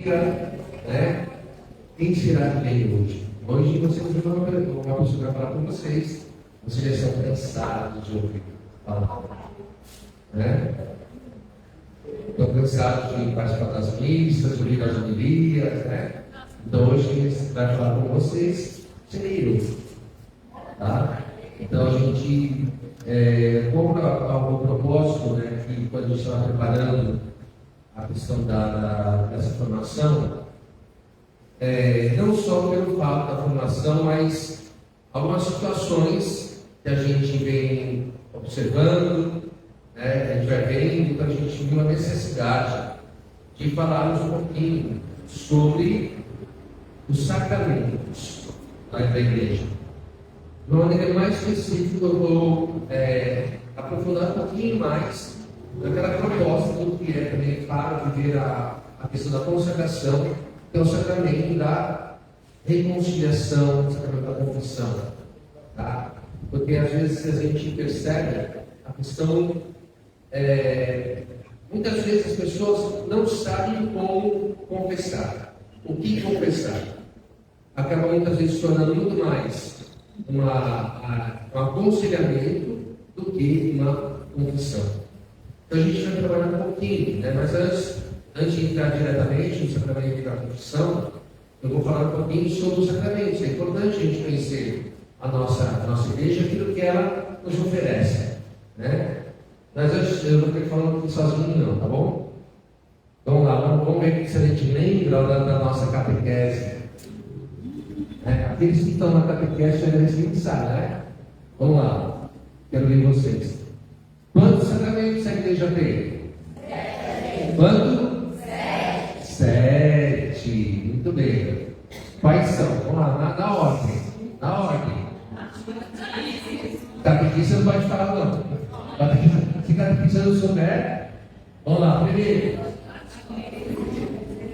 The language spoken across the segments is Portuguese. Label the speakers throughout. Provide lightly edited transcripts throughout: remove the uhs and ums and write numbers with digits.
Speaker 1: dia, né? Quem será que vem hoje? Hoje vocês vão uma pessoa para falar com vocês. Vocês já estão cansados de ouvir falar, né? Estão cansados de participar das missas, de ouvir as homilias, né? Então hoje a gente vai falar com vocês cheio, tá? Então a gente, como o propósito, né, que quando a gente estava preparando a questão dessa formação, não só pelo fato da formação, mas algumas situações que a gente vem observando, né, a gente vai vendo, então a gente viu a necessidade de falarmos um pouquinho sobre os sacramentos da igreja. De uma maneira mais específica, eu vou aprofundar um pouquinho mais naquela proposta do que é também para viver a questão da consagração, que é o sacramento da reconciliação, o sacramento da confissão. Tá? Porque às vezes a gente percebe a questão, muitas vezes as pessoas não sabem como confessar, o que confessar. Acaba muitas vezes se tornando muito mais um aconselhamento do que uma confissão. Então a gente vai trabalhar um pouquinho, né? Mas antes de entrar diretamente no sacramento da confissão, eu vou falar um pouquinho sobre os sacramentos. É importante a gente conhecer a nossa igreja, aquilo que ela nos oferece, né? Mas eu não estou falando aqui sozinho não, tá bom? Vamos lá, vamos ver se a gente lembra da nossa catequese. Aqueles que estão na catequese já devem pensar, né? Vamos lá, quero ver vocês. Quantos sacramentos a igreja tem? 7. Quanto? 7. Muito bem. Quais são? Vamos lá, na ordem. Na ordem. Catequista não pode falar, não. Se catequista não souber, vamos lá. Primeiro,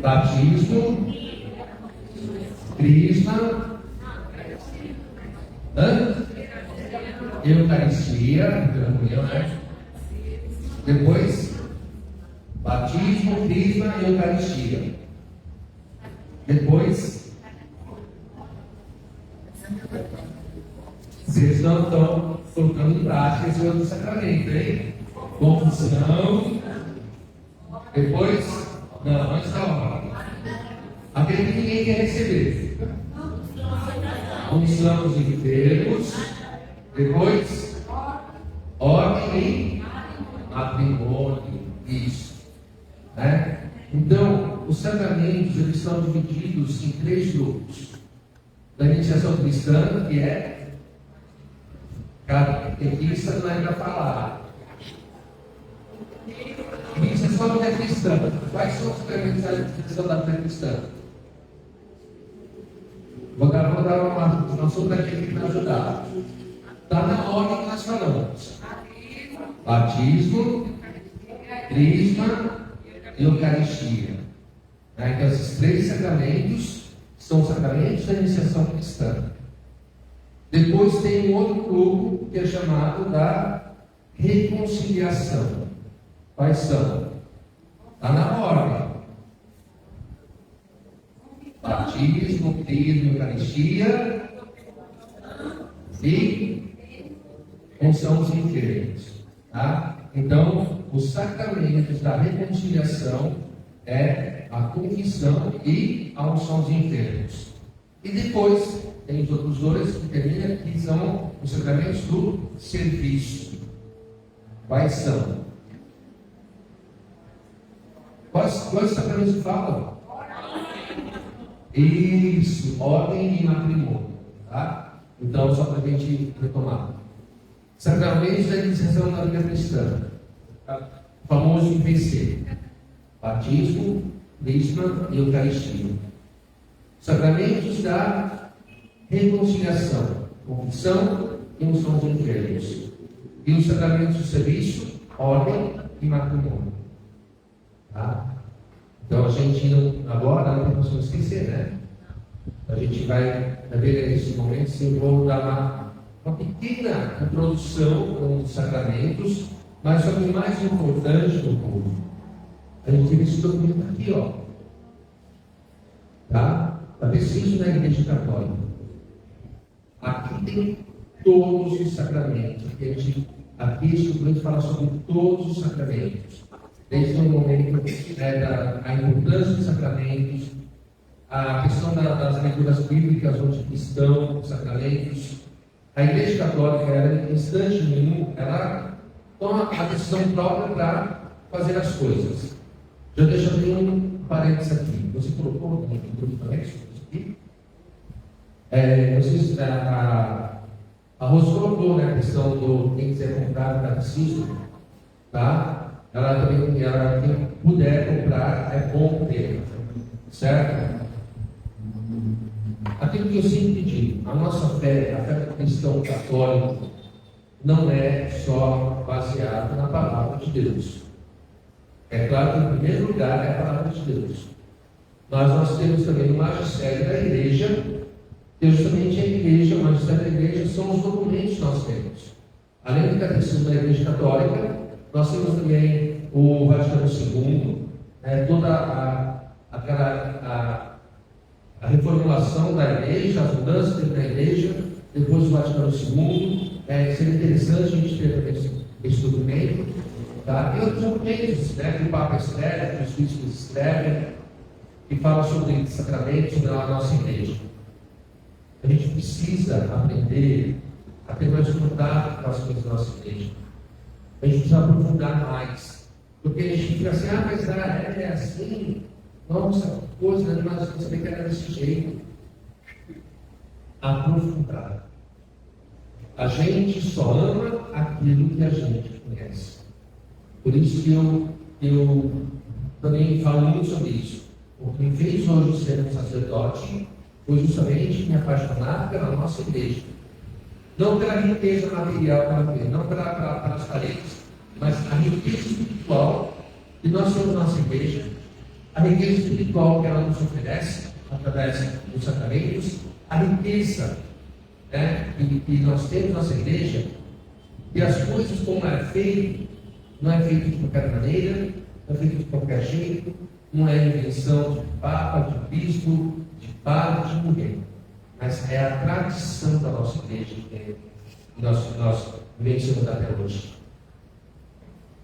Speaker 1: batismo, crisma, Eucaristia, comunhão, né? Depois, batismo, crisma e Eucaristia. Depois, vocês não estão colocando em prática esse outro sacramento, hein? Confissão. Depois, não, antes da hora. Aquele que ninguém quer receber. Unção dos enfermos. Depois, ordem e matrimônio. Isso. Né? Então, os sacramentos eles são divididos em 3 grupos. Da iniciação cristã, que é catequista, não é para falar. Iniciação da cristã. Quais são os sacramentos da iniciação da fé cristã? Vou dar uma sopa aqui para me ajudar. Está na ordem que nós falamos: batismo, crisma e Eucaristia. Então, esses 3 sacramentos são sacramentos da iniciação cristã. Depois tem um outro grupo que é chamado da reconciliação. Quais são? Está na ordem: batismo, crisma, Eucaristia e unção dos enfermos. Tá? Então, os sacramentos da reconciliação é a confissão e a unção dos enfermos. E depois tem os outros 2 que terminam, que são os sacramentos do serviço. Quais são? Quais sacramentos falam? Isso, ordem e matrimônio. Tá? Então, só para a gente retomar. Sacramentos da iniciação da vida cristã. Tá? O famoso IPC. Batismo, crisma e Eucaristia. Sacramentos da reconciliação. Confissão e unção dos enfermos. E os sacramentos do serviço, ordem e matrimônio. Tá? Então a gente agora não tem como esquecer, né? A gente vai ver nesse momento se eu vou dar uma pequena introdução com os sacramentos, mas só que o mais importante do povo. A gente tem esse documento aqui, ó. Tá? Está preciso na Igreja Católica. Aqui tem todos os sacramentos. Aqui esse documento fala sobre todos os sacramentos. Desde o momento da importância dos sacramentos, a questão das leituras bíblicas, onde estão os sacramentos. A Igreja Católica, ela, em instante nenhum, ela toma a decisão própria para fazer as coisas. Já deixo abrir um parênteses aqui. Você colocou no grupo também aqui? A Rose colocou, né, a questão do quem quiser comprar o catecismo, tá? Ela também, quem puder comprar, é bom ter, certo? Aquilo que eu sempre digo, a nossa fé, a fé do cristão católico, não é só baseada na palavra de Deus. É claro que, em primeiro lugar, é a palavra de Deus. Mas nós temos também o magistério da igreja, que justamente a igreja, o magistério da igreja são os documentos que nós temos. Além do catecismo da Igreja Católica, nós temos também o Vaticano II, toda a reformulação da igreja, as mudanças dentro da igreja, depois do Vaticano II. Seria interessante a gente ter também esse documento. Tá? E outros documentos, né, que o Papa escreve, que os bispos escrevem, que falam sobre sacramentos, sobre a nossa igreja. A gente precisa aprender a ter mais contato com as coisas da nossa igreja. A gente precisa aprofundar mais. Porque a gente fica assim, mas é assim, nossa, coisa, mas eu sabia que era desse jeito. Aprofundar. A gente só ama aquilo que a gente conhece. Por isso que eu também falo muito sobre isso. O que me fez hoje ser um sacerdote foi justamente me apaixonar pela nossa igreja. Não pela riqueza material que ela tem, não pelas paredes, mas a riqueza espiritual que nós temos na nossa igreja, a riqueza espiritual que ela nos oferece através dos sacramentos, a riqueza, né, que nós temos na nossa igreja, e as coisas como é feito, não é feito de qualquer maneira, não é feito de qualquer jeito, não é invenção de papa, de bispo, de padre, de ninguém. Mas é a tradição da nossa igreja que nós vencemos até hoje.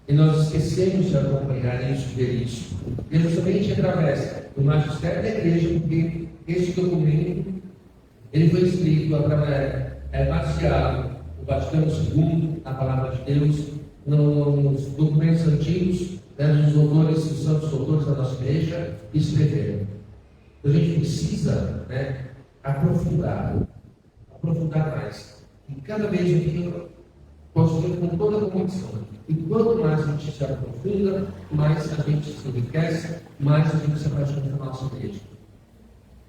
Speaker 1: E nós esquecemos de acompanhar isso, de ver isso. E justamente através do magistério da igreja, porque esse documento ele foi escrito através, baseado no Vaticano II, na palavra de Deus, nos documentos antigos, né, dos doutores, dos santos doutores da nossa igreja, escreveram. Então, a gente precisa, né, aprofundar mais. E cada vez eu posso ver com toda a convicção. E quanto mais a gente se aprofunda, mais a gente se enriquece, mais a gente se apaixona pela nossa igreja.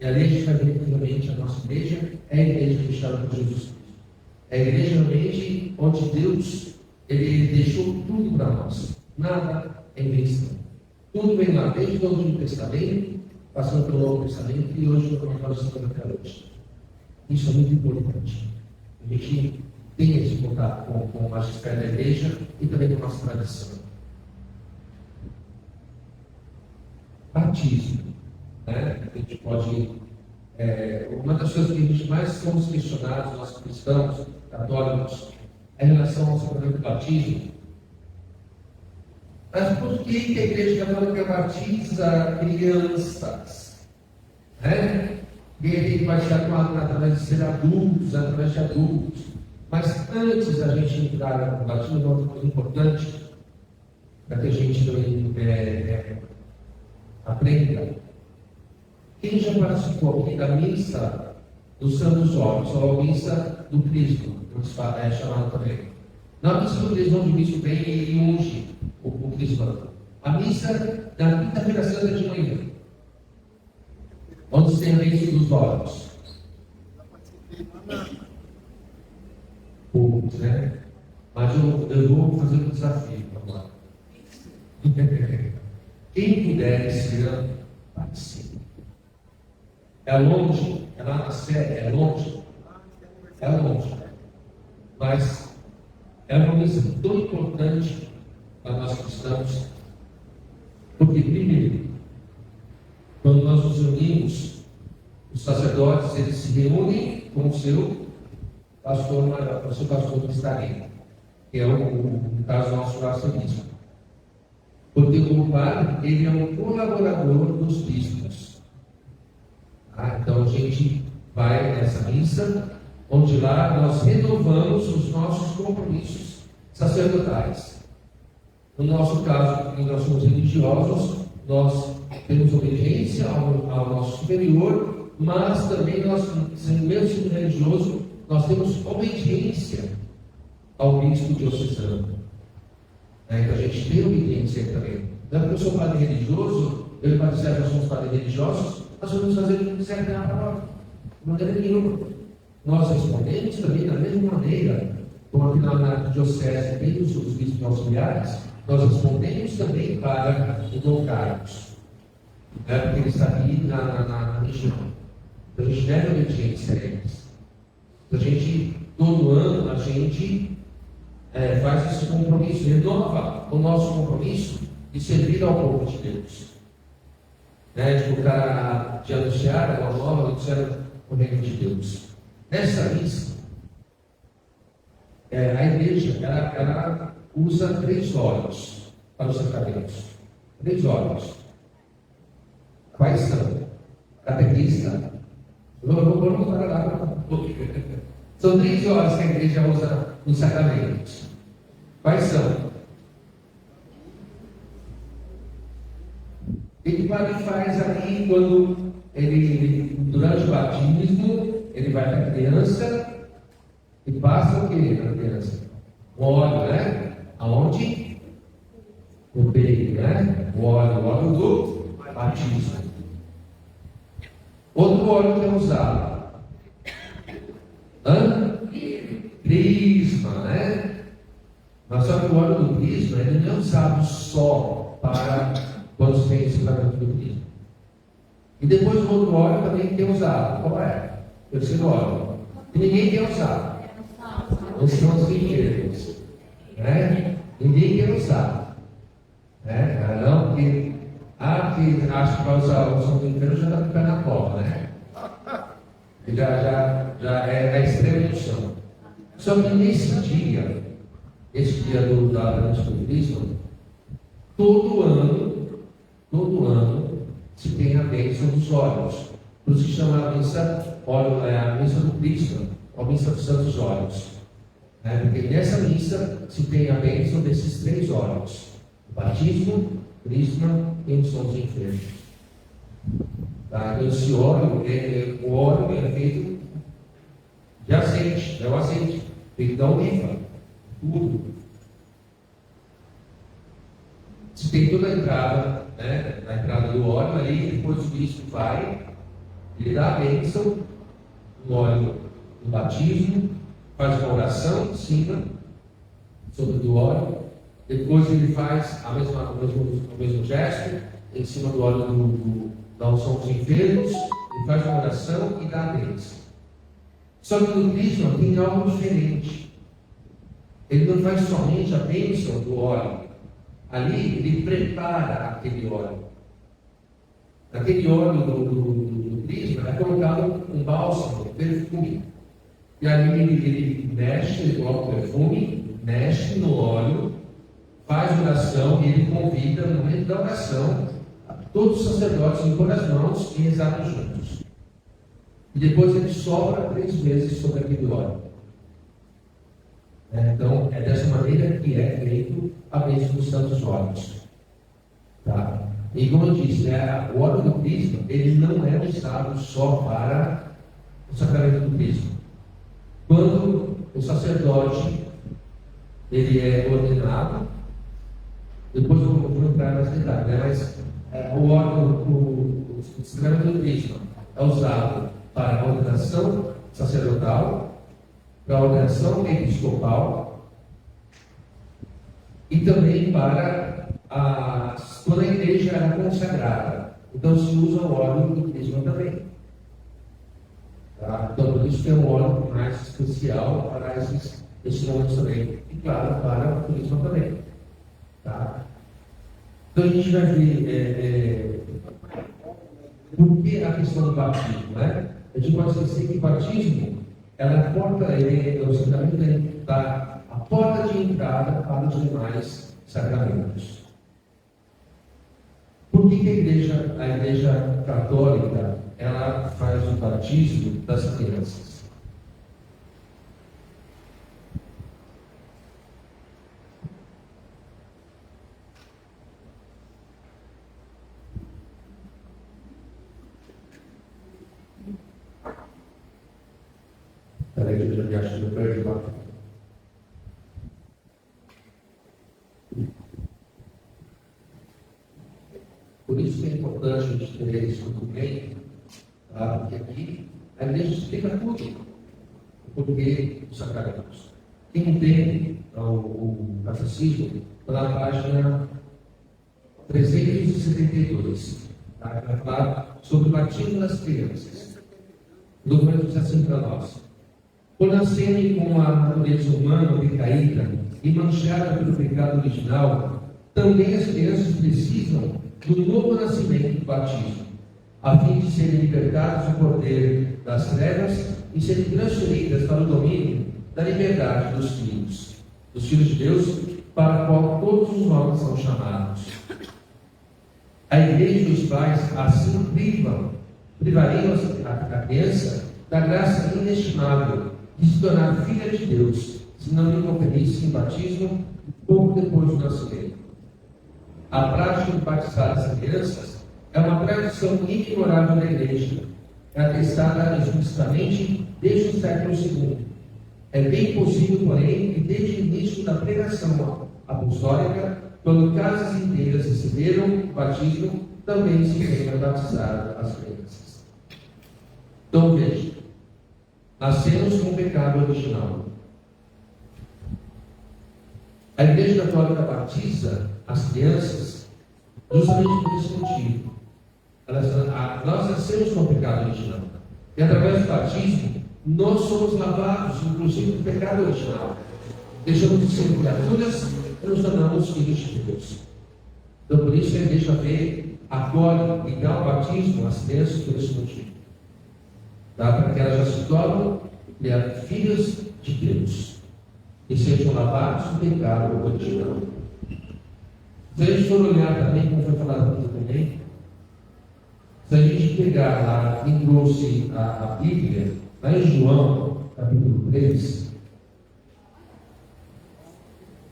Speaker 1: E ali a gente vai ver que realmente a nossa igreja é a igreja deixada por Jesus Cristo. É a igreja realmente onde Deus ele deixou tudo para nós. Nada é invenção. Tudo vem lá desde o Antigo Testamento, passando pelo Novo Testamento e hoje nós estamos até hoje. Isso é muito importante. A gente tem esse contato com o magistério da igreja e também com a nossa tradição. Batismo. Né? A gente pode. Uma das coisas que a gente mais somos questionados, nós cristãos, católicos, é em relação ao sacramento do batismo. Mas por que a Igreja Católica batiza crianças? Né? E ele vai ser atuado através de ser adultos, através de adultos. Mas antes da gente entrar no batismo, uma coisa importante, para que a gente também aprenda. Quem já participou aqui da missa dos Santos Óleos, ou a missa do Cristo, é chamado também. Na missa do Cristo, onde o Cristo vem e unge o Cristo. A missa da quinta-feira santa de manhã, onde se tem a bênção dos óleos. Poucos, né? Mas eu vou fazer um desafio agora. Quem puder esse ano, participe. É longe, é lá na Sé, é longe. É longe. Mas é uma missão tão importante para nós cristãos, porque, primeiro, quando nós nos reunimos sacerdotes, eles se reúnem com o seu pastor que está ali, que é no caso nosso arcebispo. Porque o padre, ele é um colaborador dos bispos. Então a gente vai nessa missa, onde lá nós renovamos os nossos compromissos sacerdotais. No nosso caso, porque nós somos religiosos, nós temos obediência ao nosso superior, mas também nós, sendo mesmo sendo religioso, nós temos obediência ao bispo diocesano. Então a gente tem obediência também. Não é porque eu sou padre religioso, eu e o padre Sérgio somos padres religiosos, nós vamos fazer o que quiser na palavra. De maneira nenhuma. Nós respondemos também da mesma maneira, como aqui na diocese tem os bispos auxiliares, nós respondemos também para o Dom Carlos, porque ele está aqui na região. Então a gente deve obediência a eles. Então, todo ano, a gente faz esse compromisso, renova o nosso compromisso de servir ao povo de Deus. De anunciar a nova, anunciar o reino de Deus. Nessa missa, a igreja ela usa 3 óleos para os sacramentos. 3 óleos. Quais são? Catequista. Vamos para lá. São 3 óleos que a igreja usa nos sacramentos. Quais são? O que o padre faz ali quando durante o batismo, ele vai para a criança e passa o que na criança? O óleo, né? Aonde? No peito, né? O óleo do batismo. Outro óleo que é usado. Crisma, né? Mas só que o óleo do crisma, ele não é usado só para quando se tem esse sacramento do crisma. E depois o outro óleo também tem usado. Qual é? O terceiro óleo. E ninguém tem usado. Não são os vinheiros. Ninguém quer usar. Não, porque que acha que vai usar o São Vinheiro já está com o pé na cova, né? Já é a extrema unção. Só que nesse dia, esse dia da Anúncio do Cristo, todo ano se tem a bênção dos óleos. Por isso se chama a missa do Cristo, a missa dos santos óleos. Porque nessa missa se tem a bênção desses 3 óleos: o batismo, o crisma e a unção dos enfermos. Então esse óleo, o óleo é feito de azeite, é o azeite, feito da oliva, tudo. Se tem toda a entrada, na entrada do óleo ali, depois o bispo vai, ele dá a bênção no óleo do batismo, faz uma oração em cima sobre o óleo, depois ele faz o mesmo gesto em cima do óleo da unção dos enfermos, ele faz uma oração e dá a bênção. Só que no crisma tem algo diferente. Ele não faz somente a bênção do óleo. Ali ele prepara aquele óleo. Naquele óleo do crisma é colocado um bálsamo, um perfume. E ali ele mexe, ele coloca o perfume, mexe no óleo, faz oração e ele convida, no momento da oração, a todos os sacerdotes a impor as mãos e rezarem juntos. E depois ele sopra 3 vezes sobre aquele óleo. Então, é dessa maneira que é feito a bênção dos santos óleos. Tá? E como eu disse, o óleo do crisma, ele não é usado só para o sacramento do crisma. Quando o sacerdote ele é ordenado, depois eu vou entrar nas detalhes, mas o óleo, o sacramento do crisma é usado para a ordenação sacerdotal, para a ordenação episcopal e também para quando a igreja era consagrada. Então se usa o óleo do crisma também. Tá? Então por isso que é um óleo mais especial para esses momentos também. E claro, para o crisma também. Tá? Então a gente vai ver por que a questão do batismo, né? a gente pode esquecer que o batismo ela é a porta, é o sacramento a porta de entrada para os demais sacramentos. Por que a igreja católica ela faz o batismo das crianças? Peraí que eu já me acho que eu perdi lá. Por isso que é importante a gente ter isso muito bem, tá? Porque aqui a igreja explica tudo. Porque os sacramentos. Quem entende o catecismo, está na página 372, tá? Vai falar sobre o batismo das crianças. O documento diz assim para nós: por nascerem com a natureza humana decaída e manchada pelo pecado original, também as crianças precisam do novo nascimento do batismo, a fim de serem libertadas do poder das trevas e serem transferidas para o domínio da liberdade dos filhos de Deus, para a qual todos os homens são chamados. A igreja e os pais assim privariam a criança da graça inestimável de se tornar filha de Deus, se não lhe conferissem batismo pouco depois do nascimento. A prática de batizar as crianças é uma tradição ignorável da igreja, é atestada explicitamente desde o século II. É bem possível, porém, que desde o início da pregação apostólica, quando casas inteiras receberam o batismo, também se venha batizar as crianças. Então veja, nascemos com o pecado original. A Igreja Católica batiza as crianças justamente por esse motivo. Nós nascemos com o pecado original. E através do batismo, nós somos lavados, inclusive, do pecado original. Deixamos de ser criaturas e nos tornamos filhos de Deus. Então, por isso, a Igreja acolhe e dá o batismo às crianças por esse motivo. Tá? Para que elas já se tornem filhas de Deus e sejam lavados do pecado original. Se a gente for olhar também, como foi falado aqui também, se a gente pegar lá quem trouxe a Bíblia, lá em João, capítulo 3,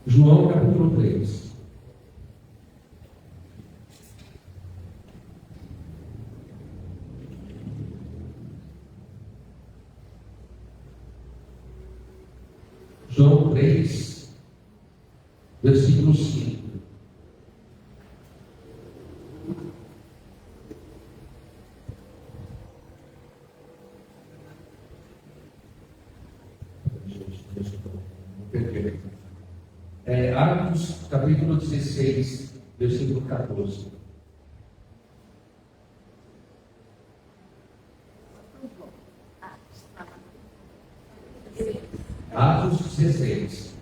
Speaker 1: João, capítulo 3. João 3, versículo 5. Atos, capítulo 16, versículo 14. Atos 16.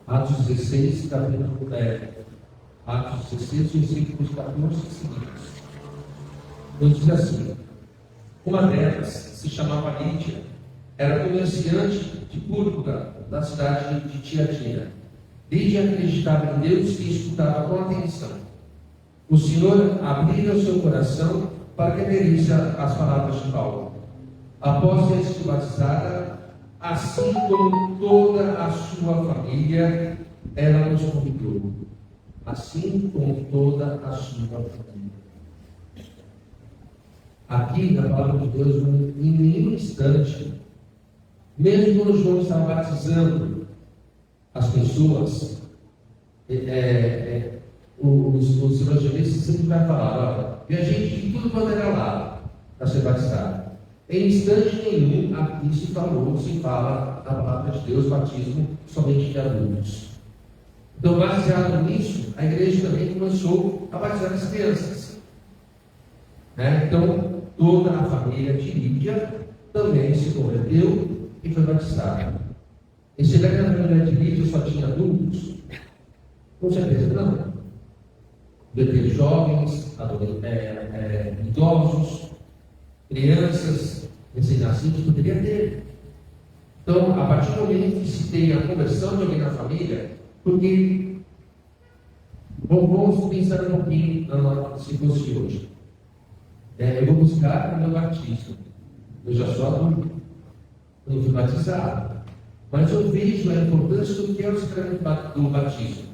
Speaker 1: Atos 16, capítulo 10. Atos 16, versículos 14 e seguintes. Nos diz assim: uma delas se chamava Lídia, era comerciante de púrpura da cidade de Tiatira. Lídia acreditava em Deus e escutava com atenção. O Senhor abriu o seu coração para que aderisse às palavras de Paulo. Após ter sido batizada, assim como toda a sua família, ela nos convidou. Assim como toda a sua família. Aqui, na palavra de Deus, em nenhum instante, mesmo quando João estava batizando as pessoas, os evangelistas sempre vai falar: olha, e a gente de tudo quanto era lado para ser batizado. Em instante nenhum, aqui se fala na palavra de Deus, batismo somente de adultos. Então, baseado nisso, a igreja também começou a batizar as crianças. Então, toda a família de Lídia também se converteu e foi batizada. E será que a família de Lídia só tinha adultos? Com certeza não. ter jovens, idosos, crianças, recém-nascidos, poderia ter. Então, a partir do momento que se tem a conversão de alguém na família, porque vamos pensar um pouquinho se fosse hoje. Eu vou buscar o meu batismo. Eu já sou adulto, eu não fui batizado. Mas eu vejo a importância do que é o sacramento do batismo.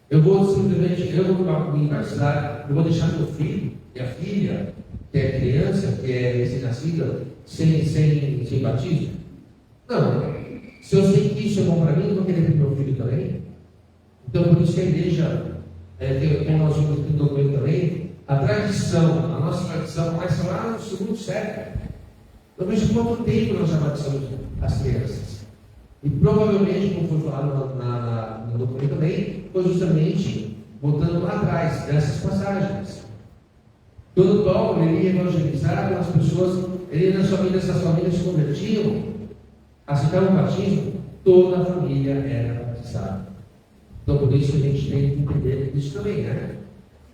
Speaker 1: Eu vou simplesmente, eu vou para o aniversário, eu vou deixar meu filho, minha filha, que é criança, que é recém-nascida, sem batismo? Não. Se eu sei que isso é bom para mim, eu vou querer para o meu filho também. Então, por isso que a igreja, como nós vimos aqui no documento também, a nossa tradição começa lá no segundo século. Eu vejo quanto tempo nós já batizamos as crianças. E provavelmente, como foi falado no documento também, foi justamente voltando lá atrás dessas passagens. Quando Paulo ele ia evangelizar as pessoas, essas famílias se convertiam, aceitavam o batismo, toda a família era batizada. Então, por isso a gente tem que entender isso também, né?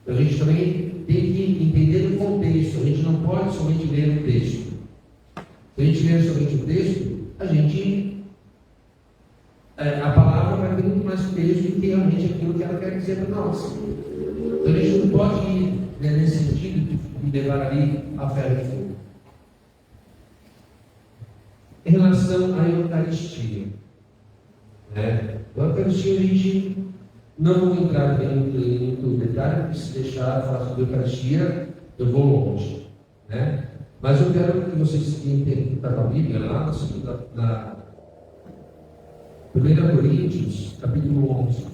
Speaker 1: Então, a gente também tem que entender o contexto. A gente não pode somente ler o texto. Se a gente ler somente o texto, a palavra vai ter muito mais peso do que realmente aquilo que ela quer dizer para nós. Então, a gente não pode ir nesse sentido de levar ali a fé de fogo. Em relação à Eucaristia, a Eucaristia a gente não vou entrar em muito detalhe, porque se deixar falar sobre a Eucaristia, eu vou longe. Mas eu quero que vocês entendam a Bíblia lá na 1 Coríntios, capítulo 11.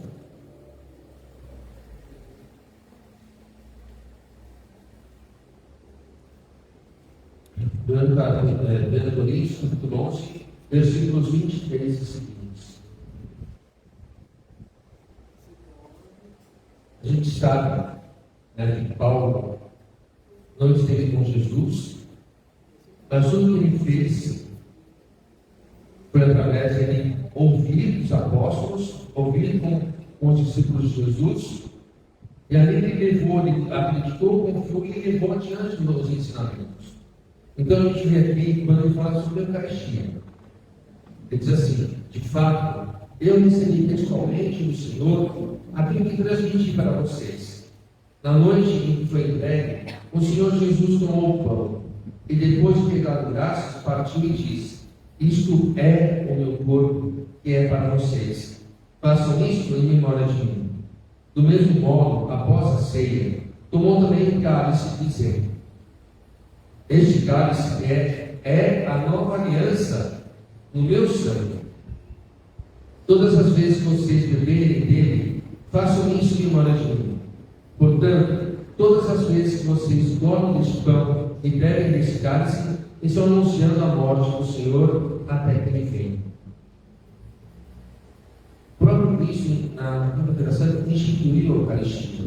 Speaker 1: Primeira Coríntios, capítulo 11, versículos 23 e seguintes. A gente sabe que Paulo não esteve com Jesus, mas tudo que ele fez foi através de ele ouvir os apóstolos, ouvir com os discípulos de Jesus, e ali ele acreditou, confiou e levou adiante os ensinamentos. Então a gente vê aqui, quando ele fala sobre a Eucaristia, ele diz assim: de fato, eu recebi pessoalmente do Senhor aquilo que transmiti para vocês. Na noite em que foi entregue, o Senhor Jesus tomou o pão e, depois de ter dado graças, partiu e disse: isto é o meu corpo, que é para vocês. Façam isto em memória de mim. Do mesmo modo, após a ceia, tomou também o cálice, dizendo: este cálice é a nova aliança no meu sangue. Todas as vezes que vocês beberem dele, façam isso em memória de mim. Portanto, todas as vezes que vocês comem deste pão e bebem deste cálice, estão anunciando a morte do Senhor até que ele venha. O próprio Cristo, na Quinta-feira Santa, instituiu a Eucaristia.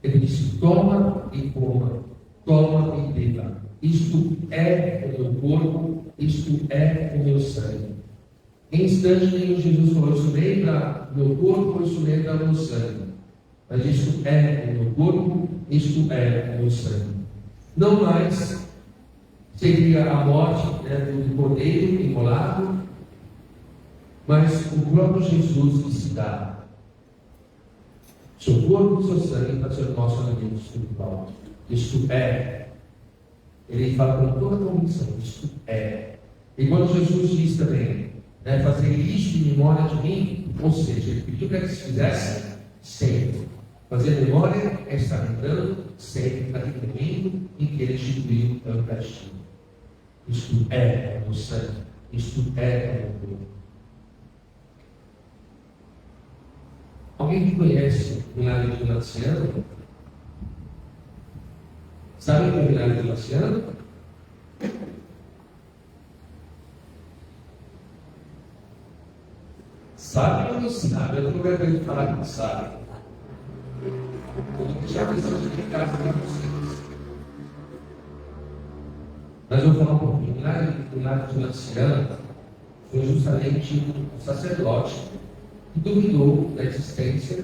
Speaker 1: Ele disse: toma e coma, toma e beba. Isto é o meu corpo, isto é o meu sangue. Em instante nenhum Jesus falou: isso nem para o meu corpo, isso nem para o meu sangue. Mas isto é o meu corpo, isto é o meu sangue. Não mais seria a morte do cordeiro imolado, mas o próprio Jesus que se dá seu corpo e seu sangue para ser o nosso alimento espiritual. Isto é. Ele fala com toda a convicção: isto é. E quando Jesus diz também, fazer isto em memória de mim, ou seja, ele pediu para que se fizesse sempre. Fazer memória é estar lembrando sempre daquele momento em que ele instituiu a Eucaristia. Isto é o sangue, isto é o corpo. Alguém que conhece o milagre de Laciano? Sabe o que é o milagre de Laciano? Sabe ou não sabe? Eu não quero falar que não sabe. Eu já preciso explicar para vocês. Mas eu vou falar um pouquinho. O milagre de Laciano foi justamente um sacerdote que duvidou da existência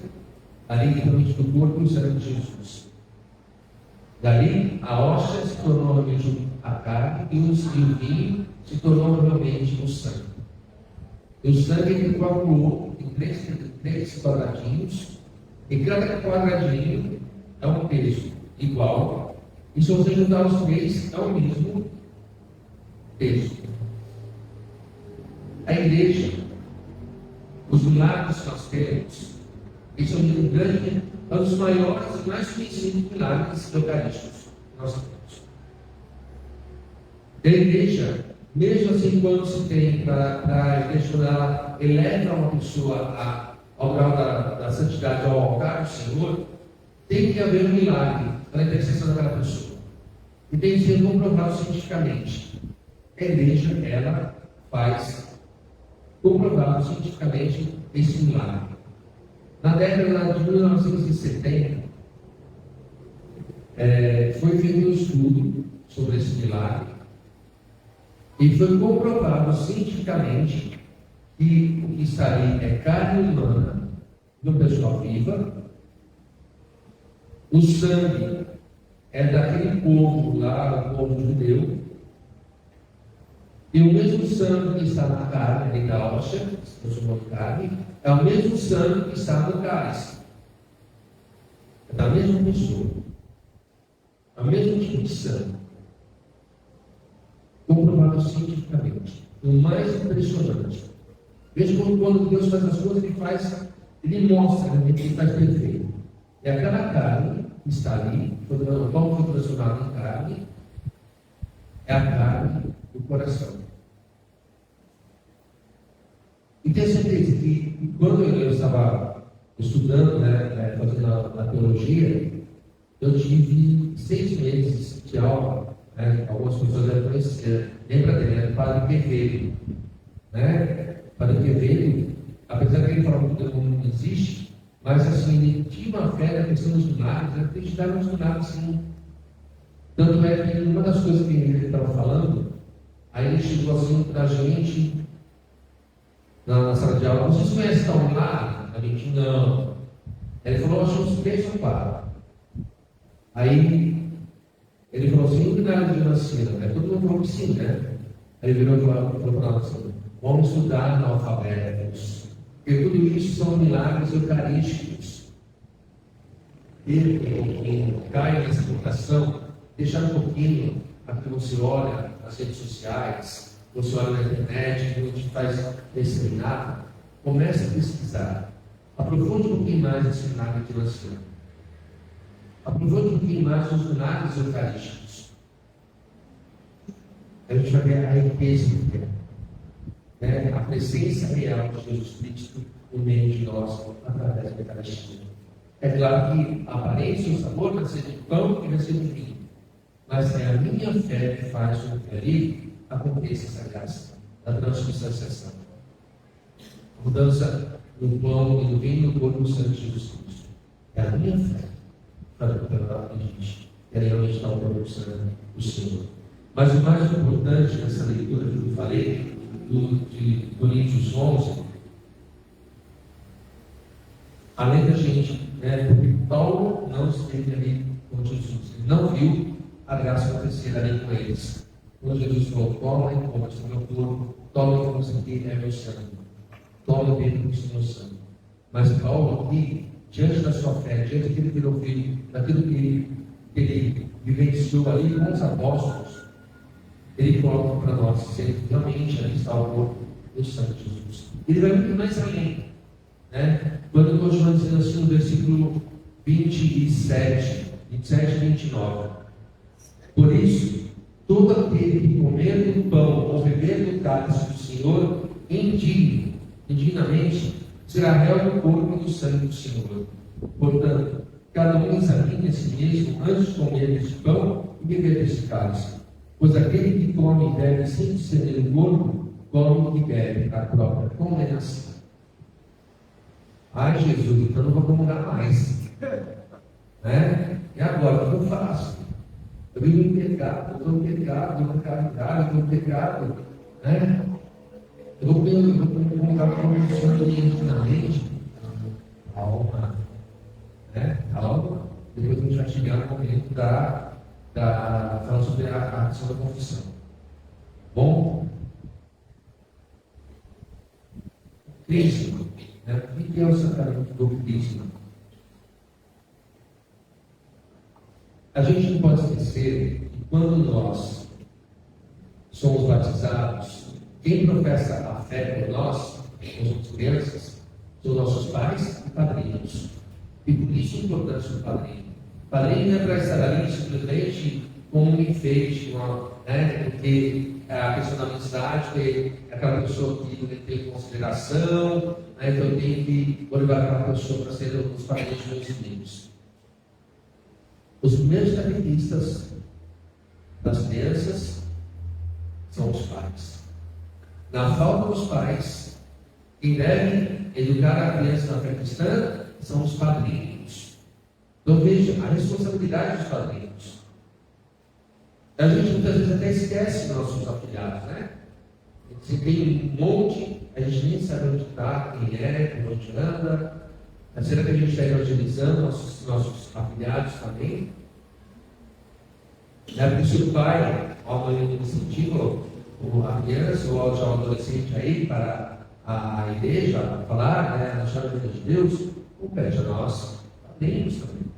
Speaker 1: ali literalmente do corpo e do sangue de Jesus. Dali, a hóstia se tornou realmente a carne e o vinho se tornou realmente o sangue. E o sangue ele coagulou em três quadradinhos, e cada quadradinho é um peso igual, e se você juntar os três, é o mesmo peso. A igreja, os milagres que nós temos, eles são um grande, um dos maiores e mais conhecidos milagres eucarísticos que nós temos. A igreja, mesmo assim, quando se tem para a igreja, ela eleva uma pessoa ao grau da santidade, ao altar do Senhor, tem que haver um milagre para a intercessão daquela pessoa. E tem que ser comprovado cientificamente. A igreja, ela faz comprovado cientificamente esse milagre. Na década de 1970, foi feito um estudo sobre esse milagre e foi comprovado cientificamente que o que está ali é carne humana de uma pessoa viva, o sangue é daquele povo lá, o povo judeu, e o mesmo sangue que está na carne, ali da hóstia, se transformou em carne, é o mesmo sangue que está no cálice. É da mesma pessoa. É o mesmo tipo de sangue. Comprovado cientificamente. O mais impressionante. Veja como quando Deus faz as coisas, ele mostra, ele faz perfeito. É aquela carne que está ali, o pão foi transformado em carne, é a carne do coração. E tenho certeza que quando eu estava estudando, fazendo a teologia, eu tive 6 meses de aula, algumas pessoas devem conhecer, lembra dele, Padre Quevedo. Padre Quevedo, apesar de ele falar que o mundo não existe, mas assim, ele tinha uma fé na questão dos milagres, ele acreditava nos milagres sim. Tanto é que uma das coisas que ele estava falando, aí ele chegou assim para a gente na sala de aula: vocês conhecem tal milagre? A gente não. Ele falou: achamos 3 ou 4. Aí ele falou assim: o milagre de nascimento. Todo mundo falou que sim, né? Aí ele virou e falou para nós assim: vamos estudar analfabetos, porque tudo isso são milagres eucarísticos. Ele cai nessa tentação, deixar um pouquinho aqui você olha nas redes sociais, você olha na internet, a gente faz esse seminário, comece a pesquisar, aprofunde um pouquinho mais esse milagre de nascimento, aprofunde um pouquinho mais os milagres eucarísticos. A gente vai ver a riqueza que é, a presença real de Jesus Cristo no meio de nós, através da Eucaristia. É claro que a aparência e o sabor vai ser de pão e vai ser de vinho, mas é a minha fé que faz com que ali aconteça essa graça da transubstanciação. A mudança no pão e no vinho, no corpo do Santo de Jesus Cristo. É a minha fé para que ela acredite. É realmente estar o corpo do Santo do Senhor. Mas o mais importante nessa leitura que eu falei, de Coríntios 11, além da gente, porque Paulo não esteve ali com Jesus, ele não viu a graça acontecer ali com eles. Quando Jesus falou: toma e coma, este é meu corpo, toma e coma, isso aqui é meu sangue, toma e beba, isso é meu sangue. Mas Paulo aqui, diante da sua fé, diante daquilo que ele ouviu, daquilo que ele vivenciou ali com os apóstolos, ele coloca para nós que realmente ali está o corpo do Santo de Jesus. Ele vai muito mais além, quando ele continua dizendo assim no versículo 27 e 29: por isso, todo aquele que comer do pão ou beber do cálice do Senhor indignamente, será réu do corpo e do sangue do Senhor. Portanto, cada um examine a si mesmo antes de comer este pão e beber deste cálice. Pois aquele que come e bebe sem discernir o corpo, come e bebe a própria condenação. Ai, Jesus, então não vou comungar mais. E agora, o que eu faço? Eu vivo em pecado, eu estou em pecado, eu estou em caridade, eu estou em pecado. Eu vou comungar com o Senhor indignamente. Calma. calma, depois a gente vai chegar no momento falando sobre a questão da confissão. Bom? Crisma. Né? O que é o sacramento do Crisma? A gente não pode esquecer que quando nós somos batizados, quem professa a fé por nós, as crianças, são nossos pais e padrinhos. E por isso é importante o padrinho. O padrinho não é para estar ali simplesmente como um enfeite, porque a questão da amizade é aquela pessoa que não tem consideração, então eu tenho que levar aquela pessoa para ser os padrinhos dos meus filhos. Os primeiros catequistas das crianças são os pais. Na falta dos pais, quem deve educar a criança na fé cristã são os padrinhos. Então veja a responsabilidade dos padrinhos. A gente muitas vezes até esquece dos nossos afilhados, né? Você tem um monte, a gente nem sabe onde está, quem é, onde anda. Será que a gente está evangelizando nossos afilhados também? Porque se o pai, ao momento incentivo a criança ou o adolescente aí para a igreja, a falar, na chave de Deus, compete a nós, padrinhos também.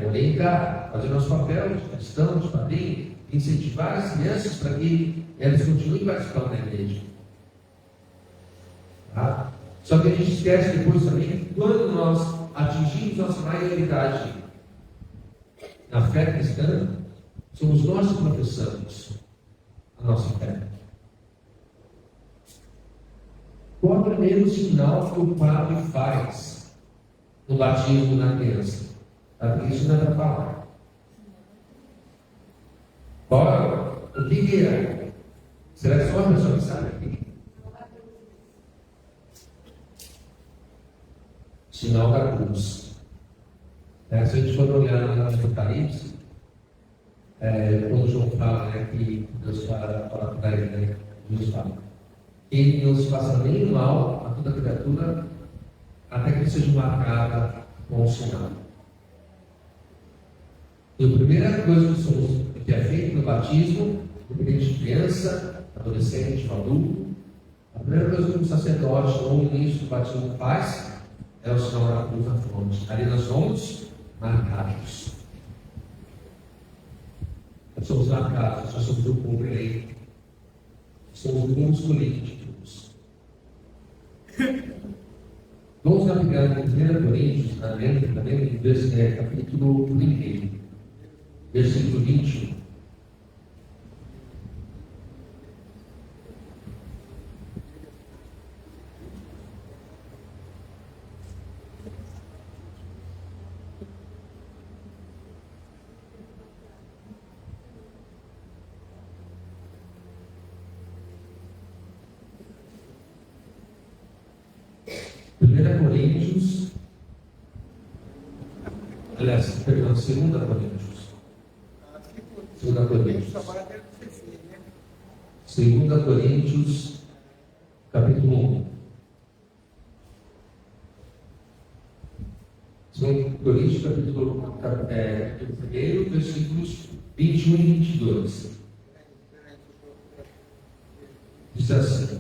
Speaker 1: Orientar, fazer nosso papel de cristão, de padrinho, incentivar as crianças para que elas continuem participando da igreja. Tá? Só que a gente esquece depois também que quando nós atingimos nossa maioridade na fé cristã, somos nós que professamos a nossa fé. Qual é o primeiro sinal que o padre faz no batismo na criança? Isso não é para falar. O que é? Será que só a pessoa que sabe aqui? Sinal da cruz. Se a gente for olhar no Apocalipse, quando João fala que Deus fala para ele, Deus fala que não se faça nem mal a toda criatura até que seja marcada com o sinal. E a primeira coisa que é feita no batismo, independente de criança, adolescente, adulto, a primeira coisa que o sacerdote ou o ministro do batismo faz é o sinal da cruz na fronte. Ali nós somos marcados. Nós somos marcados, nós somos o povo eleito. Somos o povo escolhido de Deus. Vamos navegar em 1 Coríntios, também, capítulo 1, versículo 21. Coríntios, aliás, perdão, 2 Coríntios. 2 Coríntios, capítulo 1. 2 Coríntios, capítulo 1, versículos 21 e 22. Diz assim: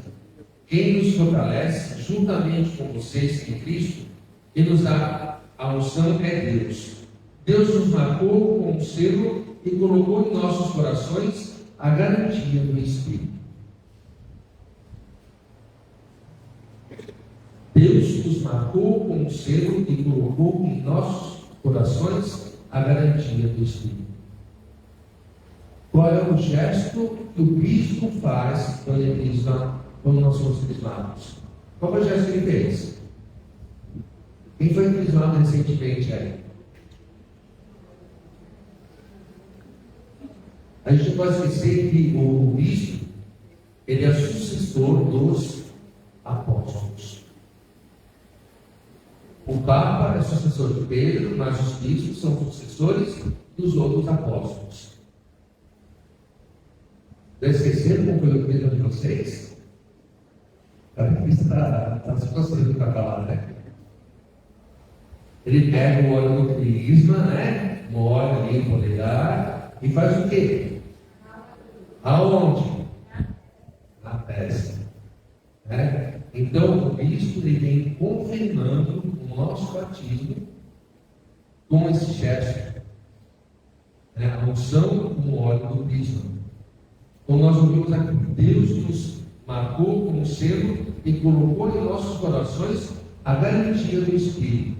Speaker 1: quem nos fortalece juntamente com vocês em Cristo e nos dá a unção é Deus. Deus nos marcou com um selo e colocou em nossos corações a garantia do Espírito. Deus nos marcou com um selo e colocou em nossos corações a garantia do Espírito. Qual é o gesto que o bispo faz quando ele crisma? Quando nós somos crismados? Qual foi o gesto que ele fez? Quem foi crismado recentemente aí? A gente não pode esquecer que o bispo, ele é sucessor dos apóstolos. O Papa é sucessor de Pedro, mas os bispos são sucessores dos outros apóstolos. Já esqueceram como foi o Pedro de vocês? A revista está se coçando para falar, né? Ele pega o óleo do crisma, né? Molha ali o polegar e faz o quê? Aonde? Na testa. Né? Então, o bispo ele vem confirmando o nosso batismo com esse gesto. Né? A unção com o óleo do crisma. Então, nós ouvimos aqui, Deus nos marcou com o selo e colocou em nossos corações a garantia do Espírito.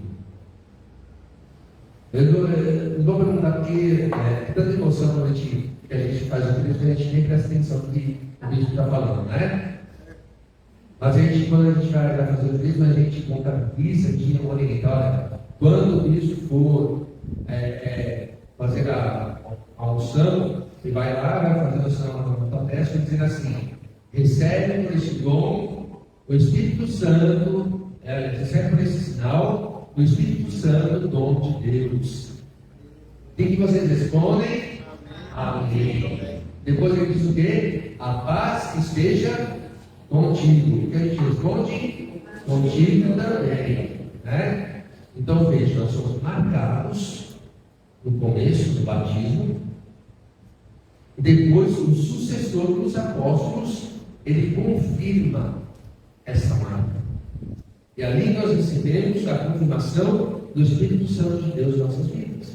Speaker 1: Eu vou perguntar porque tanta emoção quando que a gente faz o Cristo, a gente nem presta atenção no que o Bispo está falando, né? Mas quando a gente vai fazer o Cristo, a gente contabiliza aqui no oriental, olha, quando o Bispo for fazer a unção, ele vai lá, vai fazer a unção na tua testa e dizer assim: recebe por esse dom o Espírito Santo, recebe por esse sinal o Espírito Santo, o dom de Deus. O que vocês respondem? Amém. Depois ele diz o quê? A paz esteja contigo. O que a gente responde? Contigo também. Né? Então veja, nós somos marcados no começo do batismo. E depois o sucessor dos apóstolos, ele confirma essa marca. E ali nós recebemos a confirmação do Espírito Santo de Deus em nossas vidas.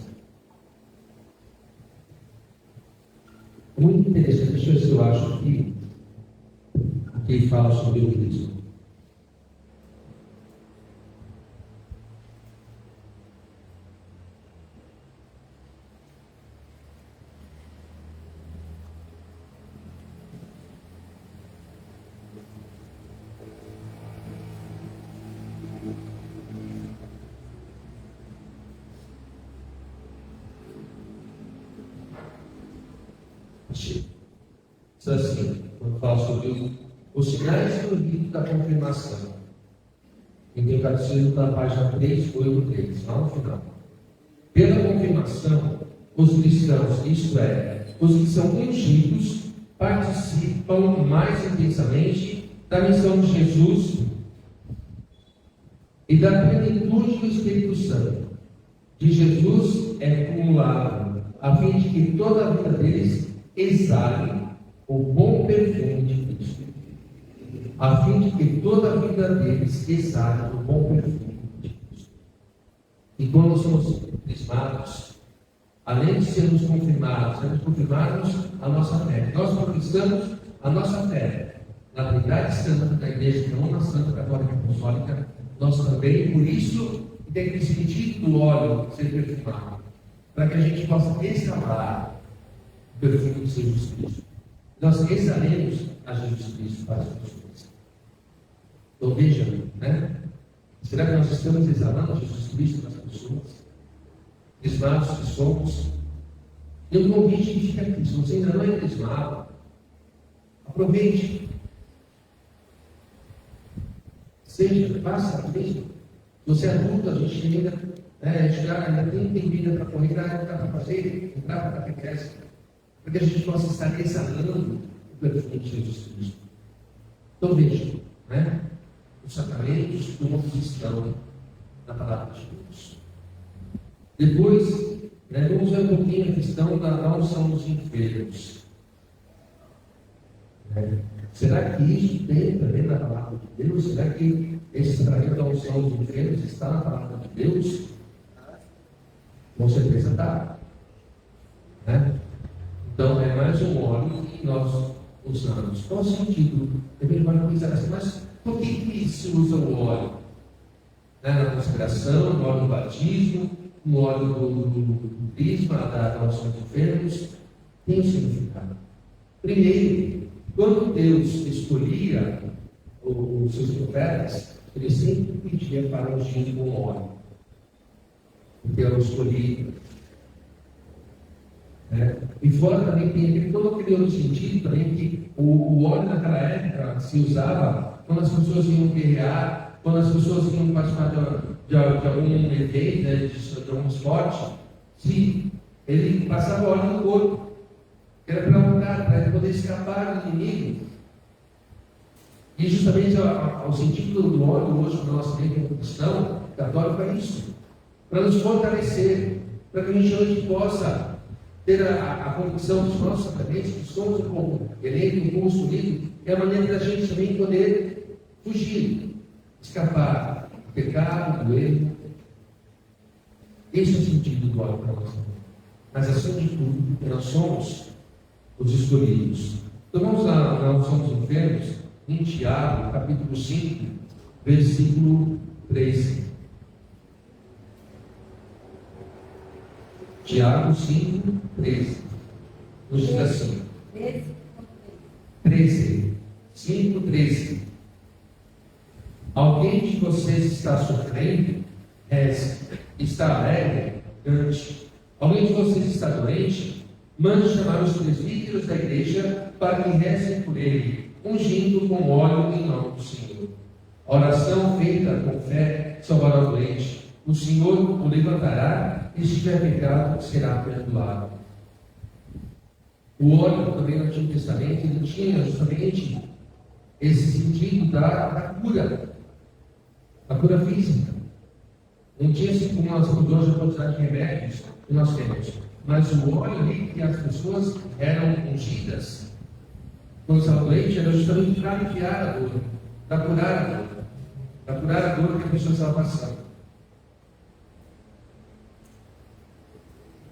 Speaker 1: Muito interessante, pessoas, eu acho que fala sobre o Cristo. Isso assim, quando fala sobre os sinais do rito da confirmação. Em o catecismo está na página 3, 8.3, lá no final. Pela confirmação, os cristãos, isto é, os que são ungidos, participam mais intensamente da missão de Jesus e da plenitude do Espírito Santo. De Jesus é acumulado, a fim de que toda a vida deles exale o bom perfume de Cristo, a fim de que toda a vida deles exale o bom perfume de Cristo. E quando somos crismados, além de sermos confirmados a nossa fé. Nós conquistamos a nossa fé na Trindade Santa da Igreja, que não na Santa Católica Apostólica. Nós também, por isso, tem que sentir do óleo ser perfumado, para que a gente possa exalar o perfume de Jesus Cristo. Nós exalemos a Jesus Cristo para as pessoas. Então veja, né? Será que nós estamos exalando Jesus Cristo para as pessoas? Crismados que somos? E o convite fica aqui. Se você ainda não é crismado, aproveite. Seja, faça mesmo. Se você é adulto, a gente ainda tem vida para correr, ainda dá para fazer, entrar para a catequese, para que a gente possa estar exalando o perfume de Jesus Cristo. Então veja, né? Os sacramentos todos estão na palavra de Deus. Depois, vamos ver um pouquinho a questão da unção dos enfermos. Será que isso tem também na palavra de Deus? Será que esse sacramento da unção dos enfermos está na palavra de Deus? Com certeza está. Então, é mais um óleo que nós usamos. Qual o sentido? Também vai pensar assim, mas por que se usa o óleo? Na consagração, no óleo do batismo, no óleo do crisma, da unção dos enfermos, tem um significado. Primeiro, quando Deus escolhia os seus profetas, ele sempre pedia para ungir com óleo. Porque eu escolhi. E fora também tem todo aquele outro sentido também que o óleo naquela época se usava quando as pessoas iam guerrear, quando as pessoas iam participar de algum evento, de algum esporte. Sim, ele passava óleo no corpo, que era para ele poder escapar do inimigo. E justamente o sentido do óleo hoje para nós também como cristão católico é isso. para nos fortalecer, para que a gente hoje possa ter a convicção dos nossos sacramentos, que somos um elenco construído, é a maneira da gente também poder fugir, escapar do pecado, do erro. Esse é o sentido do óleo para nós. Mas, acima de tudo, que nós somos os escolhidos. Então, vamos lá, nós somos enfermos, em Tiago, capítulo 5, versículo 13. Tiago 5, 13. Nos diz assim. 13. 5, 13. Alguém de vocês está sofrendo? Está alegre? Cante. Alguém de vocês está doente? Mande chamar os presbíteros da igreja para que rezem por ele, ungindo com óleo em nome do Senhor. A oração feita com fé salvará o doente. O Senhor o levantará e, se tiver pecado, será perdoado. O óleo também no Antigo Testamento ele tinha justamente esse sentido da cura, a cura física. Não tinha assim como nós temos hoje a quantidade de remédios que nós temos, mas o óleo ali que as pessoas eram ungidas quando estavam doentes era justamente para aliviar a dor, para curar a dor que a pessoa estava passando.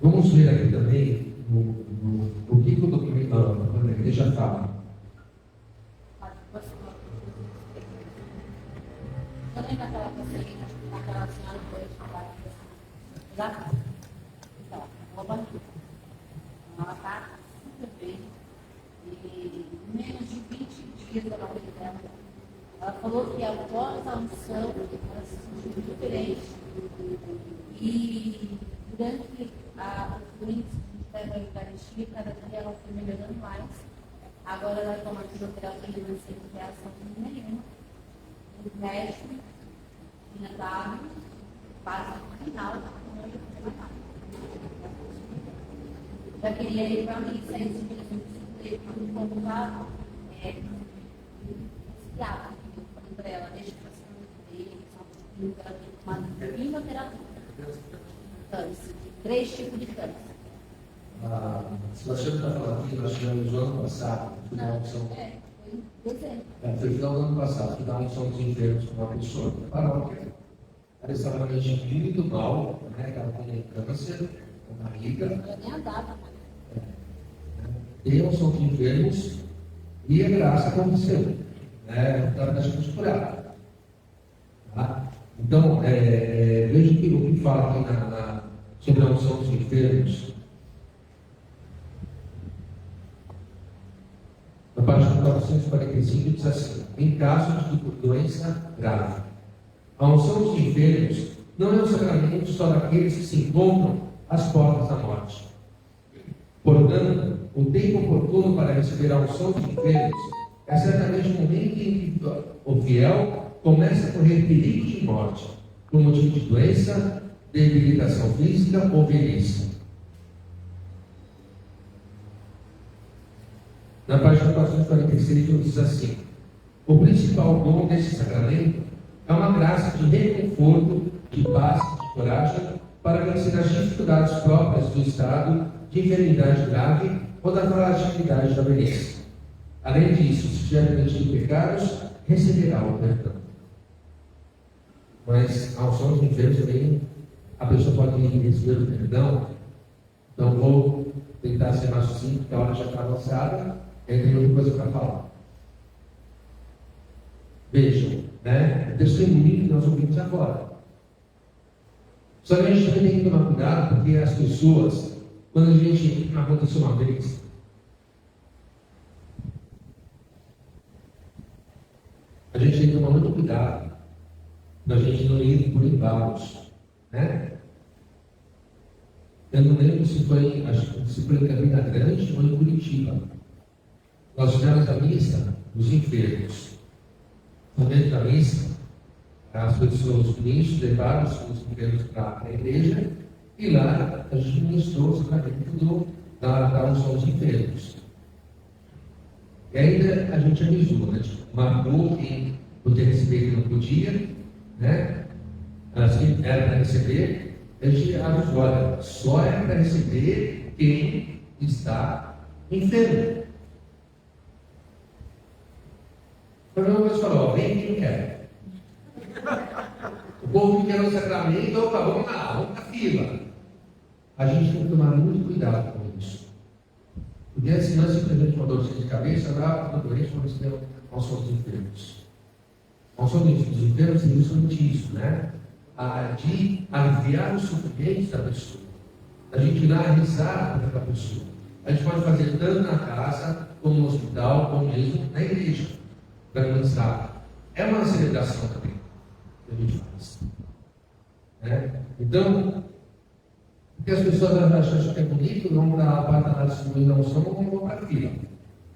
Speaker 1: Vamos ver aqui também o que o documento da igreja fala.
Speaker 2: Eu lembro daquela senhora que foi da casa. Então, ela está super bem. E em menos de 20 dias da barriga dela, ela falou que após a unção, ela se sentiu diferente. E durante os doentes que a gente leva a Eucaristia, cada dia ela foi melhorando mais. Agora ela toma fisioterapia, não tem reação nenhuma. O médico tinha dado quase no final, não ia fazer mais nada. Já queria ir para a missa, aí simplesmente convocado, psiquiatra. Eu falei para ela, deixa eu fazer dele, ela tem tomado quimioterapia. Câncer, 3 tipos de câncer.
Speaker 1: Se você está falando aqui, nós tivemos no ano passado, foi no final do ano passado, que dá unção dos enfermos com uma pessoa da paróquia. Ela estava realmente muito mal, né? Ela tem câncer, na barriga.
Speaker 2: Eu nem andava,
Speaker 1: Deu unção dos enfermos e a graça aconteceu. Ela está sendo curada. Tá? Então, veja o que fala aqui sobre a unção dos enfermos. Na página 445 diz assim: em caso de doença grave, a unção dos enfermos não é um sacramento só daqueles que se encontram às portas da morte. Portanto, o tempo oportuno para receber a unção dos enfermos é certamente o momento em que o fiel começa a correr perigo de morte, por motivo de doença, debilitação física ou velhice. Na página 446 diz assim: o principal dom desse sacramento é uma graça de reconforto, de paz, de coragem, para vencer as dificuldades próprias do estado de enfermidade grave ou da fragilidade da velhice. Além disso, se tiver cometido pecados, receberá o perdão. Mas a unção dos enfermos também, a pessoa pode receber o perdão. Então vou tentar ser mais sucinto, porque a hora já está avançada. Eu tenho outra coisa para falar. Vejam, o testemunho que nós ouvimos agora. Só que a gente também tem que tomar cuidado, porque as pessoas, quando a gente aconteceu uma vez, a gente tem que tomar muito cuidado da gente não ir por embalos, Eu não lembro se foi em Campina Grande ou em Curitiba. Nós fizemos a missa dos enfermos. No meio da missa, as pessoas, os ministros, levaram os enfermos para a igreja e lá a gente ministrou o sacramento da unção dos enfermos. E ainda a gente avisou, marcou quem podia receber e não podia, Assim, era para receber, Ele avisou, olha, só é para receber quem está enfermo. Então, Jesus falou, vem quem quer. O povo que quer o sacramento, opa, vamos lá, vamos na fila. A gente tem que tomar muito cuidado com isso. Porque senão, simplesmente uma dor de cabeça, dá uma doença, vamos ter aos somos enfermos. Aos somos enfermos tem justamente isso, né? De aliviar os sofrimentos da pessoa. A gente dar risada para a pessoa. A gente pode fazer tanto na casa, como no hospital, como mesmo na igreja. Para dançar. É uma celebração também que a gente faz. Né? Então, porque as pessoas acham que é bonito, vão para a parte da distribuição da unção, não vão para a fila.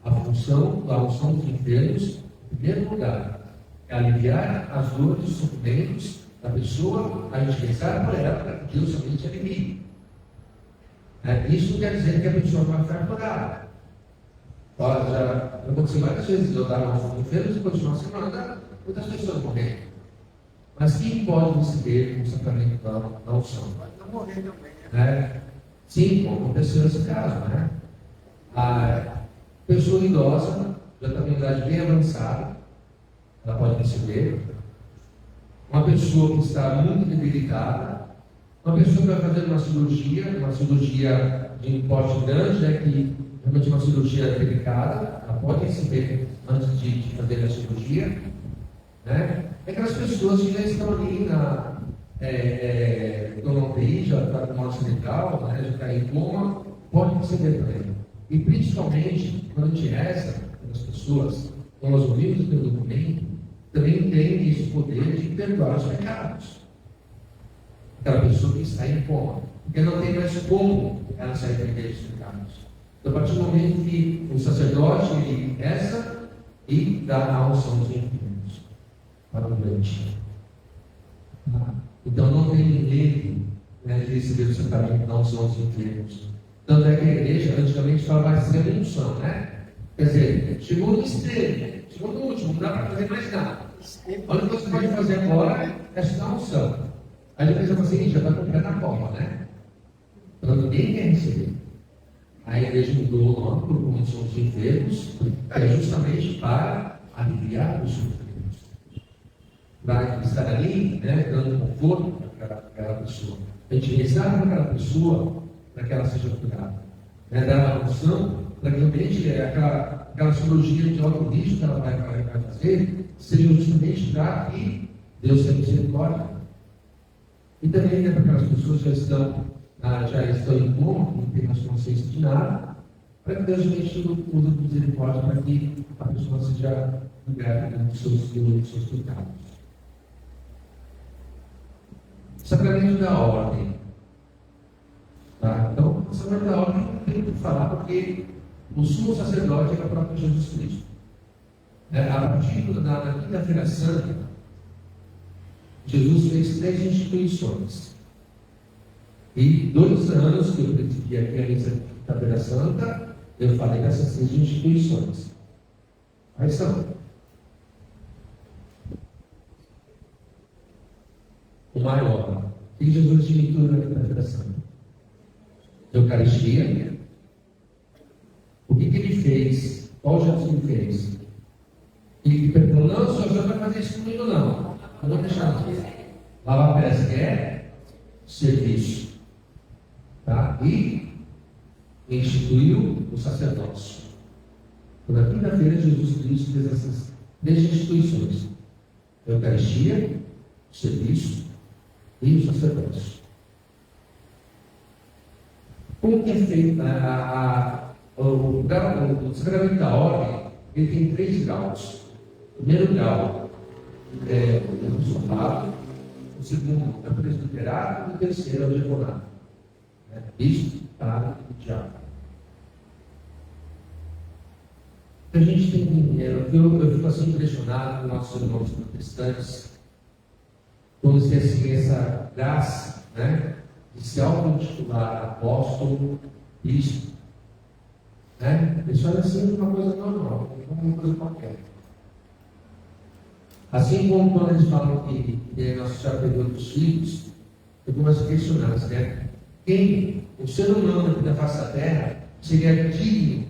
Speaker 1: A função da unção dos enfermos, em primeiro lugar, é aliviar as dores e os sofrimentos da pessoa, a gente rezar por ela para que Deus somente alivie. Isso quer dizer que a pessoa vai ficar curada. Já aconteceu várias vezes eu dar aos enfermos e depois de uma semana, muitas pessoas morrendo. Mas quem pode receber o sacramento da unção? Pode não morrer também. Sim, aconteceu esse caso, né? A pessoa idosa, já está em idade bem avançada, ela pode receber. Uma pessoa que está muito debilitada, uma pessoa que vai fazer uma cirurgia de porte grande, né, que realmente é uma cirurgia delicada, ela pode receber antes de fazer a cirurgia, né? É aquelas pessoas que já estão ali na UTI, já está com morte cerebral, né, já está em coma, pode receber também. E principalmente, quando a gente reza as pessoas, quando nós ouvimos pelo documento, também tem esse poder de perdoar os pecados. Aquela pessoa que está em coma, porque não tem mais como ela sair daqueles pecados. Então, a partir do momento que o sacerdote ele reza e dá a unção dos enfermos para o doente. Então, não tem medo, né, de receber o sacramento da unção dos enfermos. Tanto é que a igreja, antigamente, falava mais de unção, né? Quer dizer, chegou no extremo, chegou no último, não dá para fazer mais nada. A única coisa que você pode fazer agora é te dar unção. Aí depois eu falei, já está com o pé na copa, né? Então ninguém quer receber. Aí a igreja mudou o nome para o unção dos enfermos, que é justamente para aliviar os sofrimentos. Para estar ali, né, dando conforto para aquela pessoa. A gente rezar para aquela pessoa, para que ela seja curada. Né, dar a unção para que realmente aquela cirurgia de alto risco que ela vai fazer seja justamente para que Deus tenha misericórdia. E também, né, para aquelas pessoas que já estão em coma, não tem mais consciência de nada, para que Deus realmente usa de misericórdia para que a pessoa seja liberta dos seus pecados. Sacramento da ordem. Tá? Então, o sacramento da ordem não tem o que falar, porque o sumo sacerdote é o próprio Jesus Cristo. A partir da Quinta-feira Santa, Jesus fez 3 instituições. E 2 anos que eu presidi aqui a missa da Quinta-feira Santa, eu falei dessas 3 instituições. Quais são? O maior. O que Jesus instituiu na Quinta-feira Santa? Eucaristia. O que ele fez? Qual Jesus ele fez? Ele perguntou, não, o senhor vai fazer isso comigo, não. Eu vou deixar aqui. Lavar pés é serviço. Tá? E instituiu o sacerdócio. Então, na quinta-feira, Jesus Cristo fez essas 3 instituições: a Eucaristia, o serviço e o sacerdócio. Como que é feito o sacramento da ordem? Ele tem 3 graus. O primeiro grau é o episcopado, o segundo é o presbiterato e o terceiro é o diaconato. Bispo, padre e diácono. A gente tem, eu fico assim impressionado com nossos irmãos protestantes, quando eles têm assim, essa graça, né, de se auto-intitular apóstolo, bispo. Eles fazem assim uma coisa normal, uma coisa qualquer. Assim como quando eles falam que Nossa Senhora pegou dos filhos, eu começo a questionar, né? Quem, o ser humano aqui na face da terra, seria digno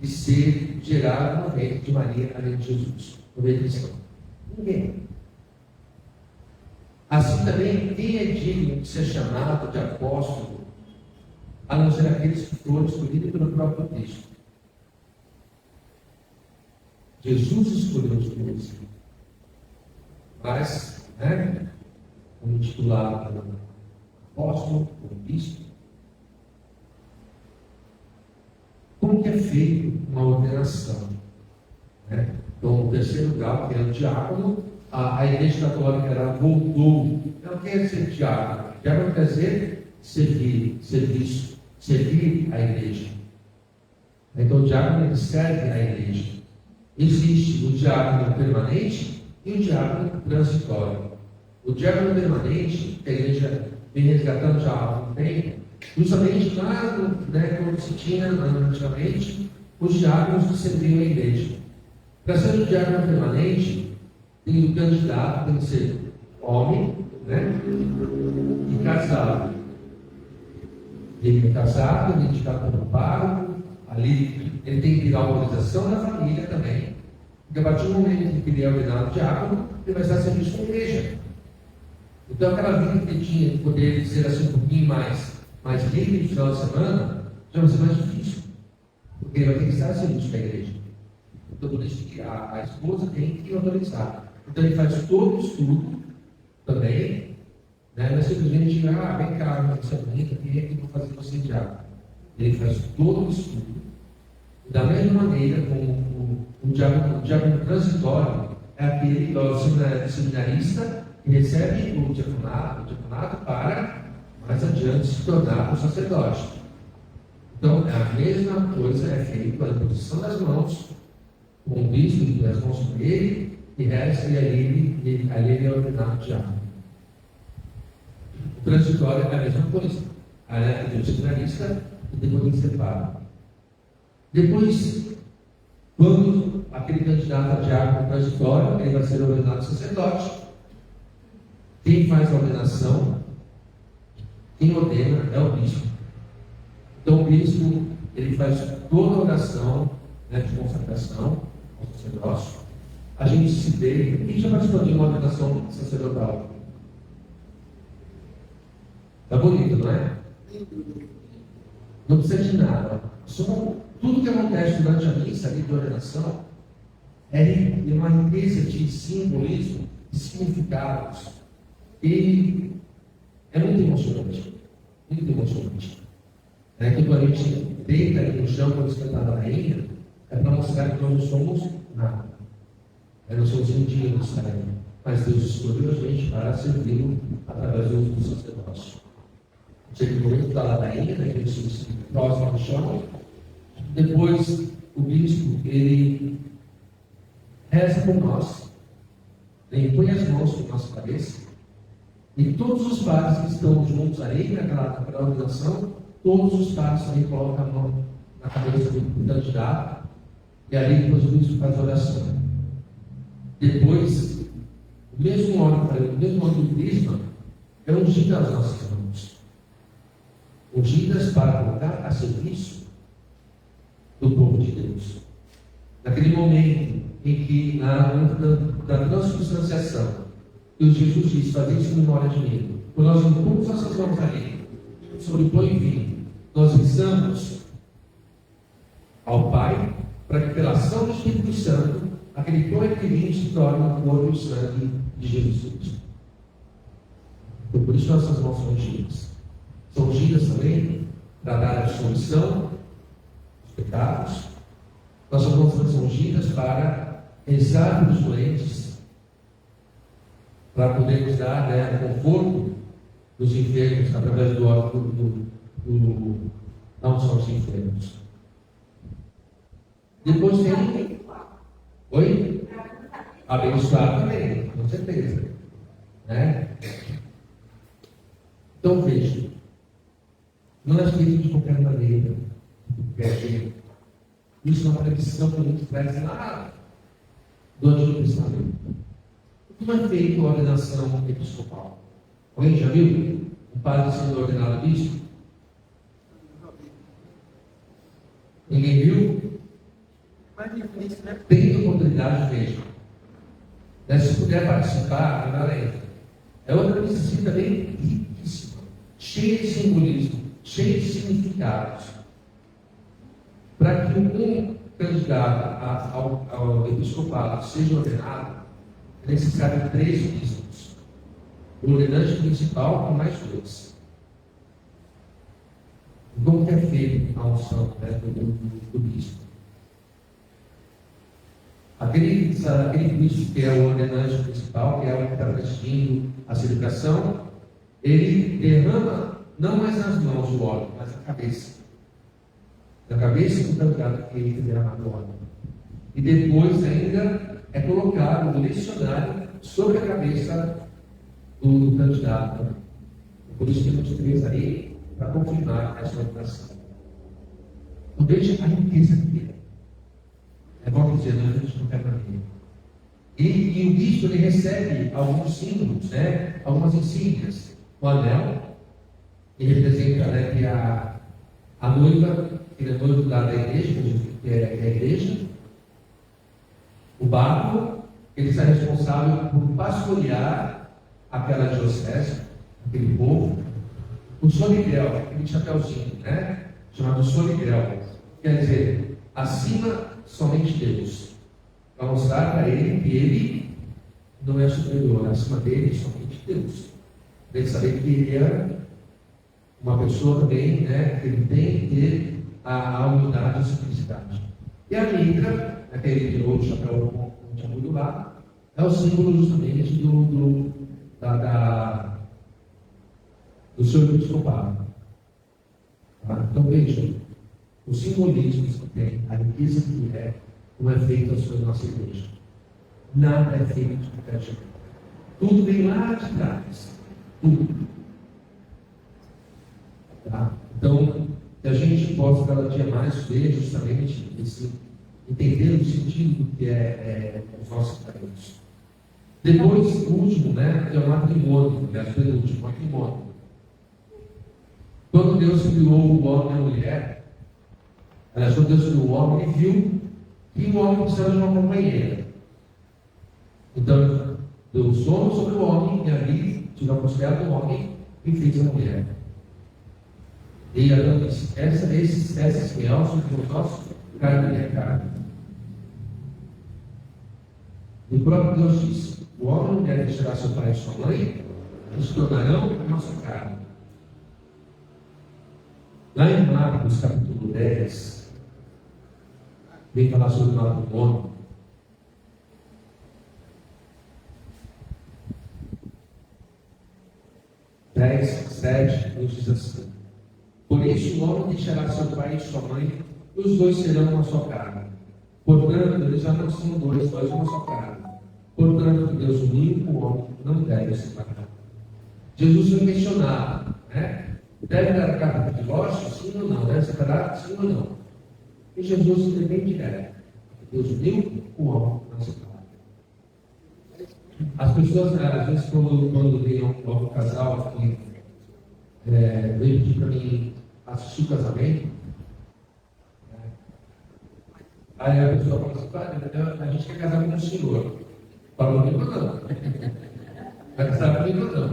Speaker 1: de ser gerado no ventre de Maria, além de Jesus, no ventre cristão? Ninguém. Assim também, quem é digno de ser chamado de apóstolo, a não ser aqueles que foram escolhidos pelo próprio Cristo? Jesus escolheu os 12. Mas, como titulado apóstolo, como bispo, como que é feito uma ordenação? Então, o terceiro grau, que é o diácono, a Igreja Católica ela voltou. Não quer dizer diácono. Diácono quer dizer servir, serviço, servir a Igreja. Então, o diácono ele serve a Igreja. Existe o diácono permanente e o diácono transitório. O diácono permanente, que a Igreja vem resgatando já há algum tempo, justamente lá, quando se tinha antigamente, os diáconos que serviam a Igreja. Para ser um diácono permanente, tem o candidato, tem que ser homem, e casado. Ele é casado, identificado como pároco, ali ele tem que ter a autorização da família também, porque a partir do momento em que ele é ordenado diácono, ele vai estar serviço com a igreja. Então aquela vida que ele tinha de poder ser assim um pouquinho mais livre no final de semana, já vai ser mais difícil, porque ele vai ter que estar serviço com a igreja. Então por isso que a esposa tem que autorizar. Então ele faz todo o estudo também, não é simplesmente vem cá, você bonita, quem é que vou fazer você diácono? Ele faz todo o estudo. Da mesma maneira, como o diácono transitório é aquele que é o seminarista que recebe o diaconato para mais adiante se tornar um sacerdote. Então, a mesma coisa é feita pela imposição das mãos, com o bispo e as mãos com ele, e resta e ali ele é ordenado diácono. O transitório é a mesma coisa. Tem o seminarista e depois ele separa. Depois, quando aquele candidato a diácono transitório, ele vai ser ordenado sacerdote. Quem faz a ordenação, quem ordena é o bispo. Então o bispo, ele faz toda a oração de consagração ao sacerdócio. A gente se vê, quem já participou de uma ordenação sacerdotal? Tá bonito, não é? Não precisa de nada. Só tudo que acontece durante a missa ali de ordenação é uma riqueza de simbolismo, de significados. E é muito emocionante. Muito emocionante. Quando a gente deita ali no chão quando esquenta a rainha, é para mostrar que nós não somos nada. Nós somos indignos, mas Deus escolheu a gente para servi-lo através do uso do sacerdócio. Chega o momento da ladainha, que a gente se prostra no chão. Depois, o bispo, ele reza por nós, ele põe as mãos sobre nossa cabeça, e todos os padres que estão juntos aí, naquela ordenação, todos os padres também colocam a mão na cabeça do candidato, e ali depois o bispo faz a oração. Depois, o mesmo óleo do crisma é ungido as nossas mãos. Ungidas para colocar a serviço do povo de Deus. Naquele momento em que, na transubstanciação, que Jesus disse, fazer isso em memória de mim, quando nós impomos nossas mãos ali, sobre o pão e vinho, nós rezamos ao Pai, para que pela ação do Espírito Santo, aquele pão e vinho se torne o corpo e o sangue de Jesus Cristo. Então, por isso nossas mãos são ungidas. São ungidas também para dar a absolvição dos pecados. Nossas mãos são ungidas para rezar pelos doentes, para podermos dar conforto dos enfermos através do óleo da unção aos enfermos. Depois tem. Oi? Abençoar também, com certeza. Então veja, não é feito de qualquer maneira, porque isso é uma tradição que a gente traz lá do Antigo Testamento. Como é feita a ordenação episcopal? Alguém já viu um padre sendo ordenado bispo? Ninguém viu? Tem oportunidade mesmo. Se puder participar, melhor ainda. É outra missa também riquíssima, cheia de simbolismo, cheia de significados. Para que um candidato ao episcopado seja ordenado, é necessário 3 bispos. O ordenante principal e mais 2. Como que é feita a unção do bispo? Aquele bispo que é o ordenante principal, que é o que está presidindo a celebração, ele derrama não mais nas mãos o óleo, mas na cabeça. Na cabeça do candidato que ele derramado o óleo. E depois ainda é colocado no lecionário sobre a cabeça do candidato. Por isso que nós temos aí para confirmar essa ordenação. Então veja a riqueza dele. É bom dizer, não, a gente não quer para mim. E o bispo ele recebe alguns símbolos, né? Algumas insígnias. O anel, que representa, né, que a noiva, que é noiva da igreja, que é a igreja. O báculo, ele está responsável por pastorear aquela diocese, aquele povo. O solidel, aquele chapéuzinho, né? Chamado solidel. Quer dizer, acima somente Deus. Para mostrar para ele que ele não é superior, acima dele somente Deus. Ele saber que ele é uma pessoa também, né? Que ele tem que ter a humildade e a simplicidade. E a mitra, aquele de novo chapéu com o do lado, é o símbolo justamente do seu episcopado. Tá? Então veja, o simbolismo que tem, a riqueza que é, como é feito a nossa igreja. Nada é feito de qualquer jeito. Tudo vem lá de trás. Tudo. Tá? Então, que a gente possa cada dia mais ver justamente entender o sentido do que é os nossos talentos. Depois, o último, né, é o matrimônio, aliás, o penúltimo, matrimônio. Quando Deus criou o homem e a mulher, aliás, quando Deus criou o homem, ele viu que o homem precisava de uma companheira. Então, deu sono sobre o homem, e ali, tirou a costela do homem e fez a mulher. E Adão disse: esses reais são os nossos, carne da minha carne. E o próprio Deus disse: o homem e a mulher deixará seu pai e sua mãe, e se tornarão a nossa carne. Lá em Marcos, capítulo 10, vem falar sobre o matrimônio. Dez, 7, nos diz assim: por isso o homem deixará seu pai e sua mãe, e os dois serão uma só carne. Portanto, eles já não são dois, mas uma só carne. Portanto, Deus uniu o homem, não deve separar. Jesus foi questionado, né? Deve dar carta de divórcio? Sim ou não? Deve separar? Sim ou não? E Jesus foi bem direto. Deus uniu o homem, não separa. As pessoas, às vezes, quando tem um casal que veio pedir para mim assistir o casamento, aí a pessoa fala assim: a gente quer casar com o senhor. Fala comigo não. Vai casar comigo não.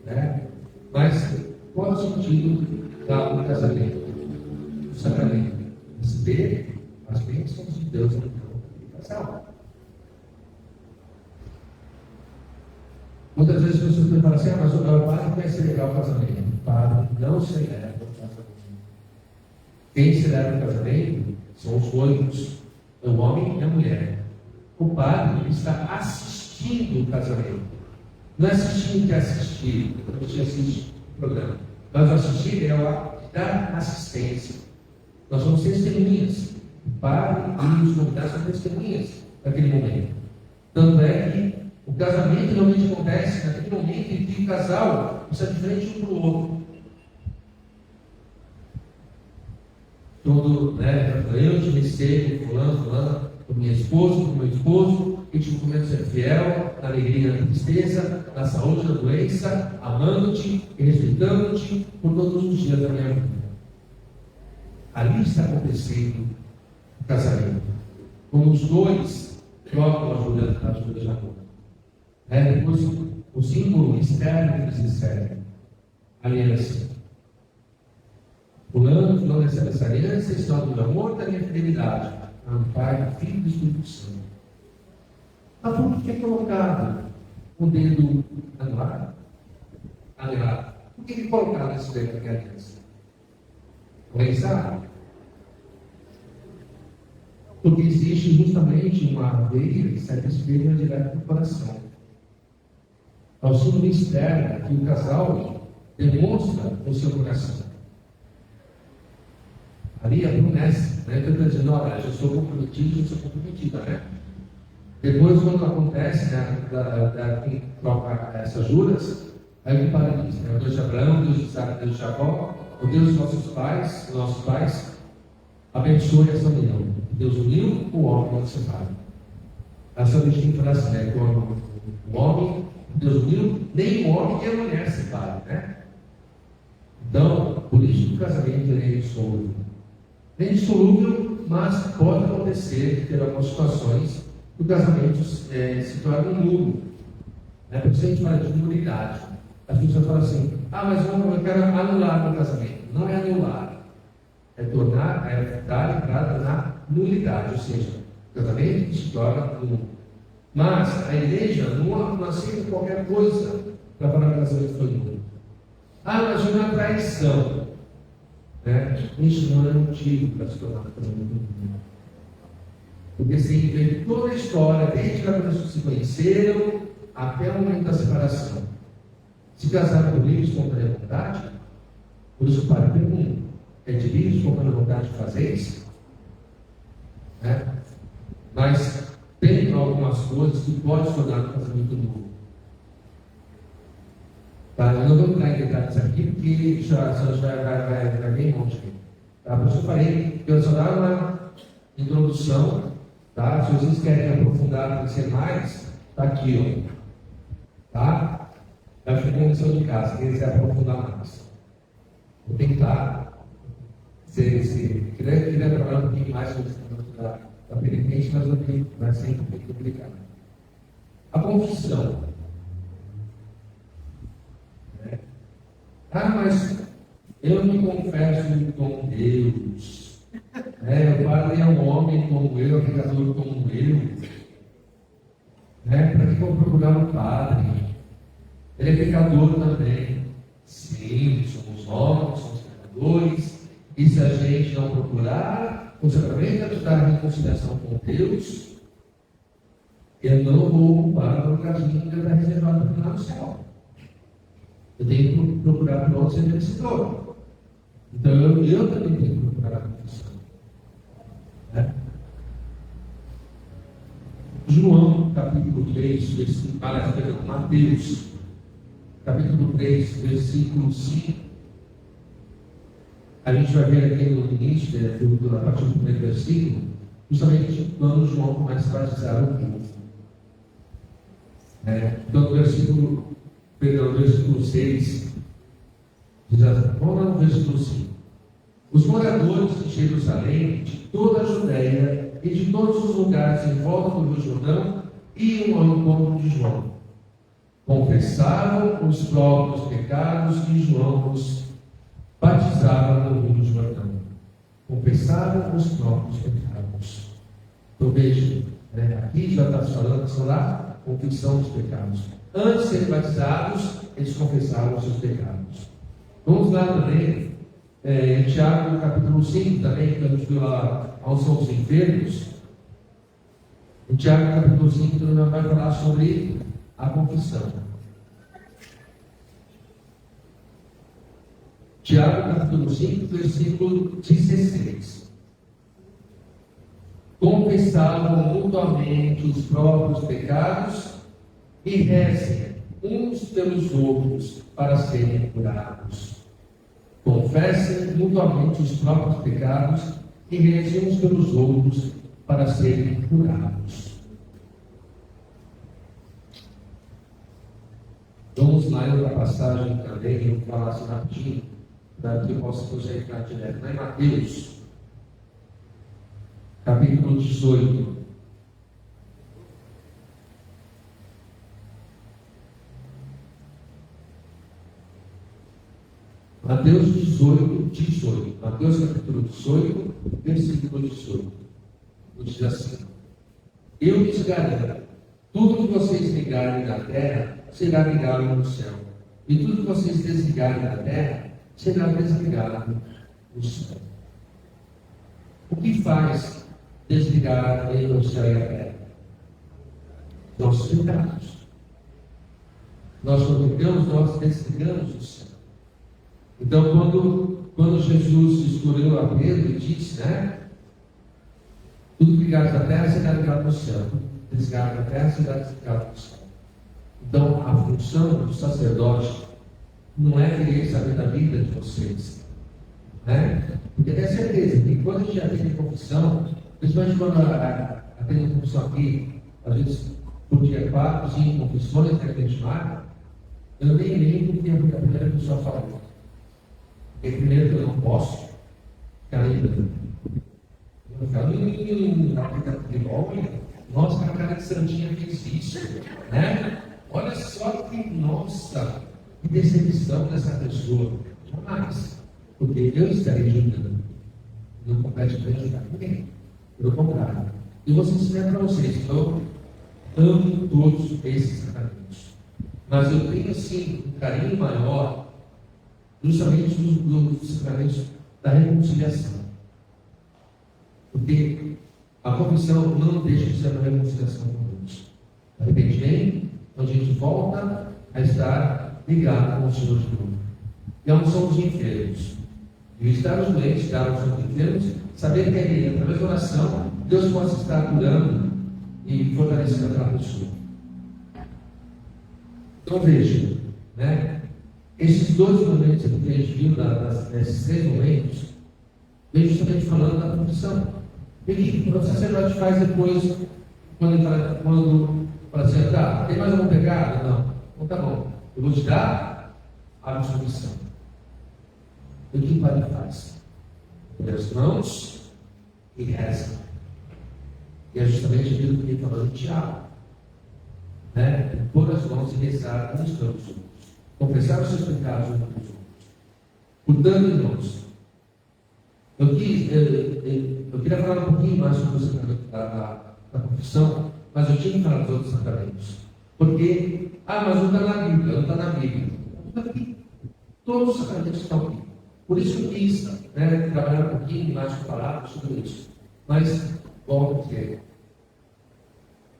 Speaker 1: Né? Mas qual é o sentido do casamento? O sacramento. Receber as bênçãos de Deus no casal. Muitas vezes as pessoas me falam assim: mas o padre vai celebrar o casamento. O padre não celebra o casamento. Quem celebra o casamento são os noivos, o homem e a mulher. O padre está assistindo o casamento. Não é assistindo que é assistir, a gente assiste o programa. Mas o assistir é o dar assistência. Nós somos testemunhas. O padre e os convidados são testemunhas naquele momento. Tanto é que o casamento realmente acontece naquele momento em que o casal está de frente um para o outro. Quando eu te recebo, fulano, com minha esposa, com meu esposo, e te recomendo ser fiel na alegria e na tristeza, na saúde e na doença, amando-te e respeitando-te por todos os dias da minha vida. Ali está acontecendo o casamento. Como os dois trocam a ajuda de amor. Depois, o símbolo externo que eles recebem, aliança. Fulano não recebe essa aliança, sinal do amor da minha fidelidade. Ao Pai, ao Filho e do Espírito Santo. Mas por que é colocado o dedo anular? Por que é colocado esse dedo aqui aliança? Alguém sabe? Porque existe justamente uma veia que serve espelho direto do coração. Ao símbolo externo que o casal demonstra o seu coração. Ali a promessa, né? Então, dizendo, olha, eu sou comprometido, eu sou comprometida, né? Depois, quando acontece, né, quem troca essas juras, aí o que para diz, né? O Deus de Abraão, Deus de Isaac, Deus de Jacó, o Deus dos nossos pais, abençoe essa união. Deus uniu, o homem não separa. Essa distinção frase, né? O homem, Deus uniu, nem o homem e a mulher separam, né? Então, por isso o casamento é indissolúvel. É indissolúvel, mas pode acontecer, ter algumas situações, que o casamento se torna nulo. Né? Porque se a gente fala de nulidade, as pessoas falam assim, mas eu quero anular o casamento. Não é anular, é tornar a verdade entrada na nulidade, ou seja, o casamento se torna nulo. Mas a igreja não aceita qualquer coisa para falar que o casamento foi nulo. Mas foi uma traição. Né? Isso não é motivo para se tornar um casamento nulo. Porque se vê toda a história, desde que as pessoas se conheceram até o momento da separação. Se casaram por livre e espontânea vontade, por isso o padre pergunta, é de livre e espontânea vontade de fazer isso? Né? Mas tem algumas coisas que podem se tornar um casamento nulo. Tá? Eu não vou entrar em detalhes aqui, porque já vai bem longe. Tá? Por isso eu falei que eu só dar uma introdução. Tá? Se vocês querem aprofundar, conhecer mais, está aqui. Tá? Vai ficar em lição de casa, quem quiser aprofundar mais. Vou tentar queria trabalhar um pouquinho mais da penitência, mas eu tenho que vai ser complicado. A confissão. Mas eu me confesso com Deus. O padre é um homem como eu, é um pecador como eu. Para que eu vou procurar um padre? Ele é pecador também. Sim, somos homens, somos pecadores. E se a gente não procurar o sacramento de dar reconciliação com Deus, eu não vou ocupar o lugarzinho que está reservado para lá no céu. Eu tenho que procurar para onde ser merecedor. Então eu também tenho que procurar a confissão. João, capítulo 3, versículo, Mateus, capítulo 3, versículo 5. A gente vai ver aqui no início, a partir do primeiro versículo, justamente quando João começa a batizar o povo. Então, no versículo 6, diz assim, vamos lá no versículo 5. Os moradores de Jerusalém, de toda a Judéia e de todos os lugares em volta do Rio Jordão iam ao encontro de João. Confessavam os próprios pecados e João os batizava no Rio Jordão. Confessavam os próprios pecados. Então veja, aqui já está falando sobre a confissão dos pecados. Antes de serem batizados, eles confessavam os seus pecados. Vamos lá também, em Tiago, capítulo 5, também, que a gente viu lá aos sons enfermos. Em Tiago, capítulo 5, também vai falar sobre a confissão. Tiago, capítulo 5, versículo 16. Confessavam mutuamente os próprios pecados e rezem uns pelos outros para serem curados. Confessem mutuamente os próprios pecados e rezem uns pelos outros para serem curados. Vamos lá em outra passagem também, eu vou falar assim rapidinho, para que eu possa projetar direto. Lá em Mateus, capítulo 18. Mateus 18. Mateus capítulo 18, versículo 18. Diz assim: Eu lhes garanto, tudo que vocês ligarem na terra será ligado no céu, e tudo que vocês desligarem na terra será desligado no céu. O que faz desligar o céu e a terra? Nossos pecados. Nós conectamos, nós desligamos o céu. Então, quando Jesus escolheu a Pedro e disse, né? Tudo ligado na terra será ligado no céu. Tudo desligado na terra será desligado no céu. Então, a função do sacerdote não é querer saber da vida de vocês. Né? Porque tenho certeza que quando a gente atende confissão, principalmente quando atende confissão aqui, às vezes por dia 4, 5 confissões que a gente marca, eu nem lembro que a primeira pessoa falou. Porque primeiro que eu não posso ficar lembrando. Eu falo, nossa, a cara de Santinha fez isso, né? Olha só que, nossa, que decepção dessa pessoa. Jamais. Porque eu estarei ajudando. Não compete para ajudar ninguém. Pelo contrário. E vou ensinar para vocês. Eu amo todos esses sacramentos. Mas eu tenho, sim, um carinho maior justamente dos sacramentos da reconciliação. Porque a confissão não deixa de ser uma reconciliação com Deus. Arrependimento, onde a gente volta a estar ligado com o Senhor de novo. E a unção dos enfermos. Visitar os doentes, dar aos enfermos, saber que ali, através da oração, Deus possa estar curando e fortalecendo aquela pessoa. Então veja, né? Esses dois momentos que a gente viu, nesses 3 momentos, vem justamente falando da confissão. O que o sacerdote faz depois, quando fala assim, tá, tem mais algum pecado? Não. Então tá bom, eu vou te dar a absolvição. O que o padre faz? Põe as mãos e reza. E é justamente aquilo que ele falou em Tiago. Né? Pôr as mãos e rezar uns pelos outros. Confessar os seus pecados uns pelos outros. Portanto, irmãos, eu queria falar um pouquinho mais sobre o sacramento da confissão, mas eu tinha que falar dos outros sacramentos. Porque, mas não está na Bíblia, não está na Bíblia. Está aqui. Todos os sacramentos estão aqui. Por isso eu quis, né, trabalhar um pouquinho mais com palavras sobre isso. Mas, volto a dizer,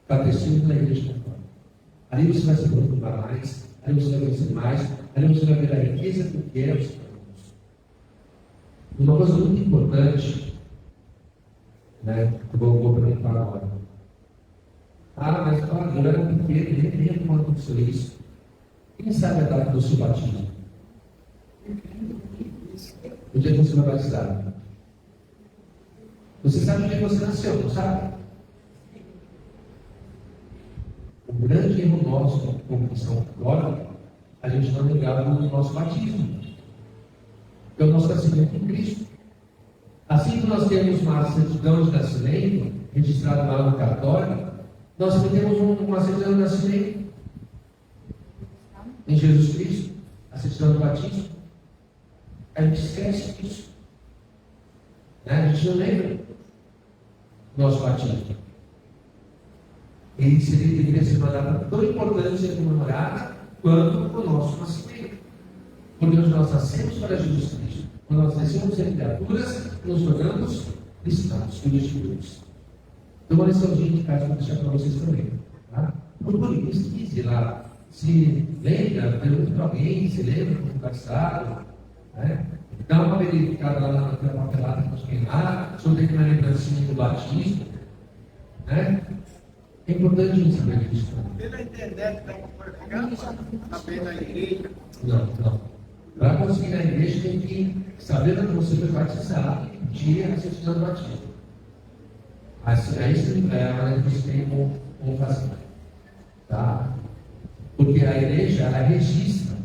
Speaker 1: catecismo na igreja católica. Ali você vai se aprofundar mais, ali você vai conhecer mais, ali você vai ver a riqueza que é os sacramentos. Uma coisa muito importante, né, que eu vou perguntar agora. Mas eu era pequeno, nem lembro quando aconteceu isso. Quem sabe a data do seu batismo? O dia que você vai batizar. Você sabe o dia que você nasceu, não sabe? O grande erro nosso como cristão católico, a gente não ligava no nosso batismo. Que é o nosso nascimento em Cristo. Assim que nós temos uma certidão de nascimento, registrada lá no cartório, nós também temos uma certidão de nascimento em Jesus Cristo, a certidão do batismo. A gente esquece disso. Né? A gente não lembra do nosso batismo. Ele deveria ser uma data tão importante de ser comemorada quanto o nosso nascimento. Porque nós nascemos para Jesus Cristo. Quando nós nascemos em criaturas, nos tornamos cristãos, filhos de Deus. Então, uma liçãozinha de casa para deixar para vocês também. Tá? Procure, pesquise lá. Se lembra, pergunta para alguém, se lembra como está casado. Né? Dá uma verificada lá naquela papelada que nós temos lá, sobre aquela lembrancinha do batismo. Né? É importante a gente saber disso.
Speaker 3: Pela internet, dá para pegar, saber na igreja.
Speaker 1: Não. Para conseguir na igreja, tem que saber onde você vai batizar e pedir a certidão do batismo. Aí é a maneira que você tem como fazer. Tá? Porque a igreja, vai registra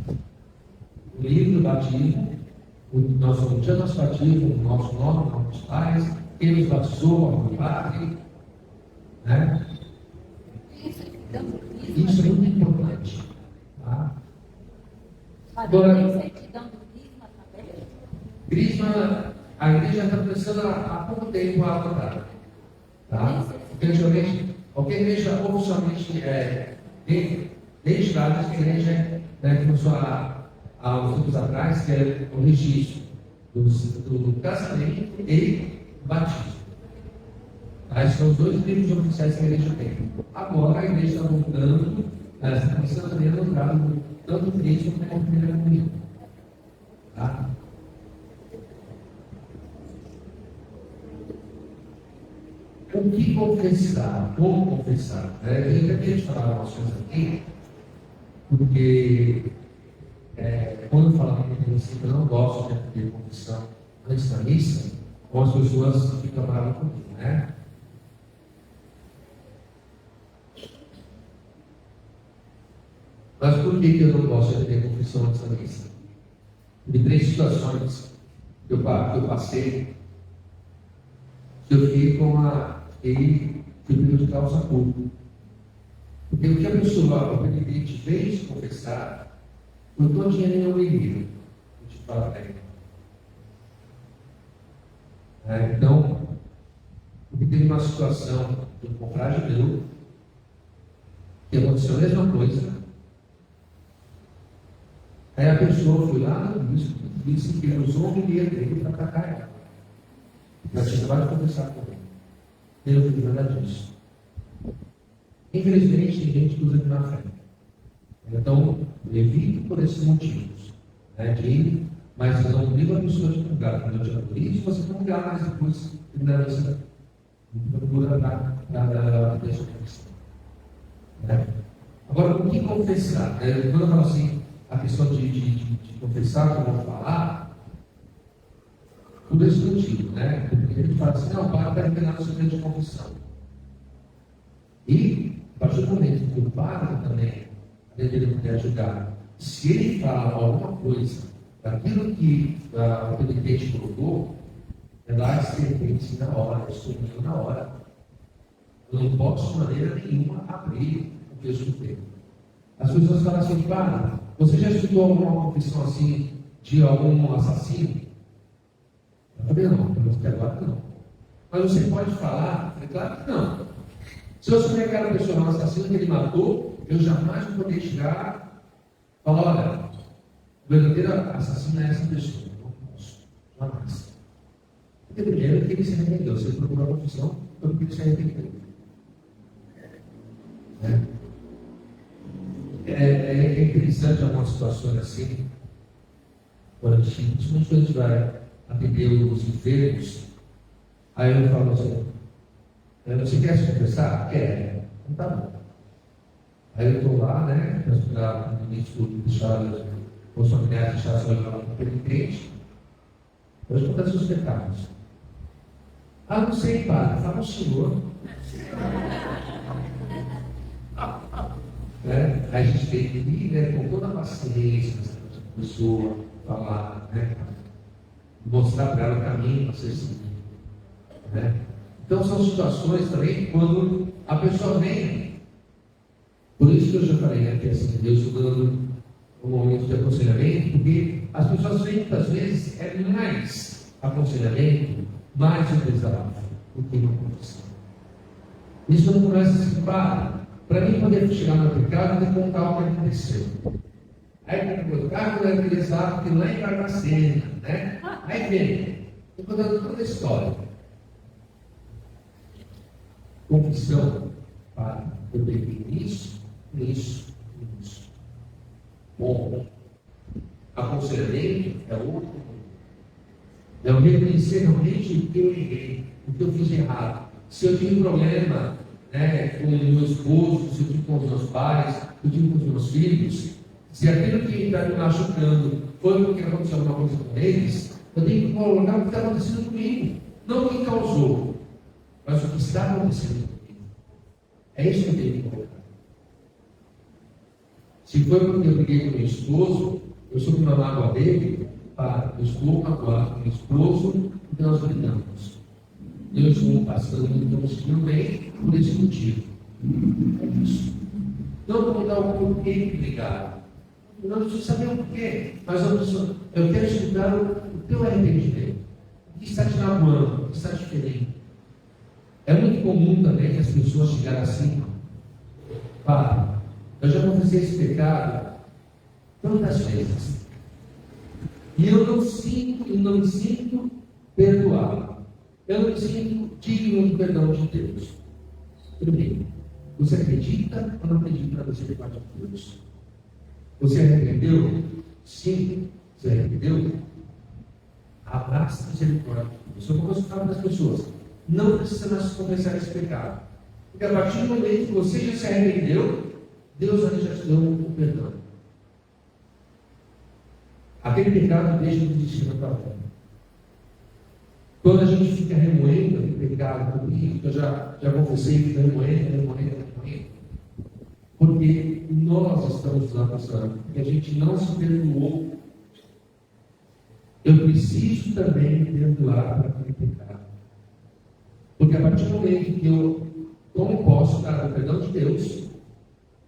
Speaker 1: o livro do batismo, o dia do nosso batismo, o nosso nome, nossos pais, quem nos batizou, o padre, né? Isso é muito importante. Tá? Agora, Crisma, a igreja está começando há pouco tempo a adotar. Tá? Antigamente, qualquer igreja oficialmente registrada, essa igreja começou há uns tempos atrás, que é o registro do casamento e batismo. Tá? Esses são os dois livros oficiais que a igreja tem. Agora a igreja está voltando, está começando também a adotar tanto o Cristo como a primeira comunhão. Tá? O que confessar? Como confessar? Eu ainda queria te falar umas coisas aqui, porque quando eu falava no princípio, eu não gosto de confissão antes da missa, ou as pessoas ficam bravas comigo, né? Mas por que eu não gosto de ter confissão antes da missa? De 3 situações que eu passei, que eu fiquei com e fui de causa culpa. Porque o que a pessoa, o penitente, fez confessar, não estou dinheiro em um livro. Vou te falar para ele. Então, porque teve uma situação de um confrade meu, que aconteceu a mesma coisa. Aí a pessoa foi lá no bispo e disse que ele usou o dinheiro dele para atacar ela. Ela tinha acabado de conversar com ele. Eu não fiz nada disso. Infelizmente, tem gente que usa de má fé. Então, eu evito por esses motivos. Mas eu não obrigo a pessoa a divulgar. Quando eu te autorizo, você divulgar, mas depois você procura para deixar a Agora, o que confessar? Quando eu falo assim, a questão de confessar, que eu vou falar, por esse motivo, Porque ele fala assim, não, para terminar o segredo de confissão. E, a partir do momento que o padre também, dele poder ajudar, se ele fala alguma coisa daquilo que o penitente colocou, é lá que se repente na hora, sumiu na hora. Eu não posso, de maneira nenhuma, abrir o que eu escutei. As pessoas falam assim, padre, você já escutou alguma confissão assim de algum assassino? Eu falei, não, até agora não. Mas você pode falar? É claro que não. Se eu souber que aquela pessoa é um assassino que ele matou, eu jamais vou poder chegar e falar, olha, o verdadeiro assassino é essa pessoa. Não posso. Jamais. Porque primeiro que ele se arrependeu. Se ele procurou a confissão, foi porque ele se arrependeu. É interessante algumas situações assim, quando a gente vai atender os enfermos, aí eu falo assim, você quer se confessar? Quer. Então tá bom. Aí eu estou lá, para o ministro deixar os familiares deixar sua irmã penitente, eu estou contando seus pecados. Não sei, padre, fala o senhor. Aí a gente tem que ir com toda a paciência, a pessoa falar, mostrar para ela o caminho para ser seguido. Então são situações também quando a pessoa vem. Por isso que eu já falei, que assim, Deus está dando um momento de aconselhamento, porque as pessoas vêm muitas vezes mais aconselhamento, mais o desabafo do que uma confissão. Isso não começa assim, para mim poder chegar no pecado, eu tenho que contar o que aconteceu. Aí quando eu carro, eu queria saber que lá em Barbacena, Aí vem, estou contando toda a história. Confissão, eu peguei isso. Bom, aconselhamento é outro. Eu reconhecer realmente o que eu errei, o que eu fiz de errado. Se eu tive um problema com o meu esposo, se eu tive com os meus pais, se eu tive com os meus filhos, se aquilo que está me machucando foi porque aconteceu alguma coisa com eles, eu tenho que colocar o que está acontecendo comigo. Não o que causou, mas o que está acontecendo comigo. É isso que eu tenho que colocar. Se foi porque eu briguei com meu esposo, eu sou uma mágoa dele, eu estou magoado com meu esposo, então nós brigamos. Eu estou passando, então tudo bem, por esse motivo. É isso. Não vou dar o porquê de brigar. Não preciso saber o porquê, mas eu quero estudar o teu arrependimento. O que está te magoando? O que está te ferindo? É muito comum também as pessoas chegarem assim. Eu já confessei esse pecado tantas vezes. E eu não me sinto perdoado. Eu não me sinto digno do perdão de Deus. Tudo bem. Você acredita ou não acredita na misericórdia de Deus? Você arrependeu? Sim, você arrependeu? Abraça a misericórdia de Deus. Eu vou consultar das pessoas. Não precisa mais confessar esse pecado. Porque a partir do momento que você já se arrependeu, Deus ali já te deu o perdão. Aquele pecado deixa de existir na tua vida. Quando a gente fica remoendo aquele pecado comigo, eu já confessei que remoendo. Porque nós estamos lá passando, porque a gente não se perdoou. Eu preciso também perdoar para aquele pecado. Porque a partir do momento que eu tomo posse do perdão de Deus,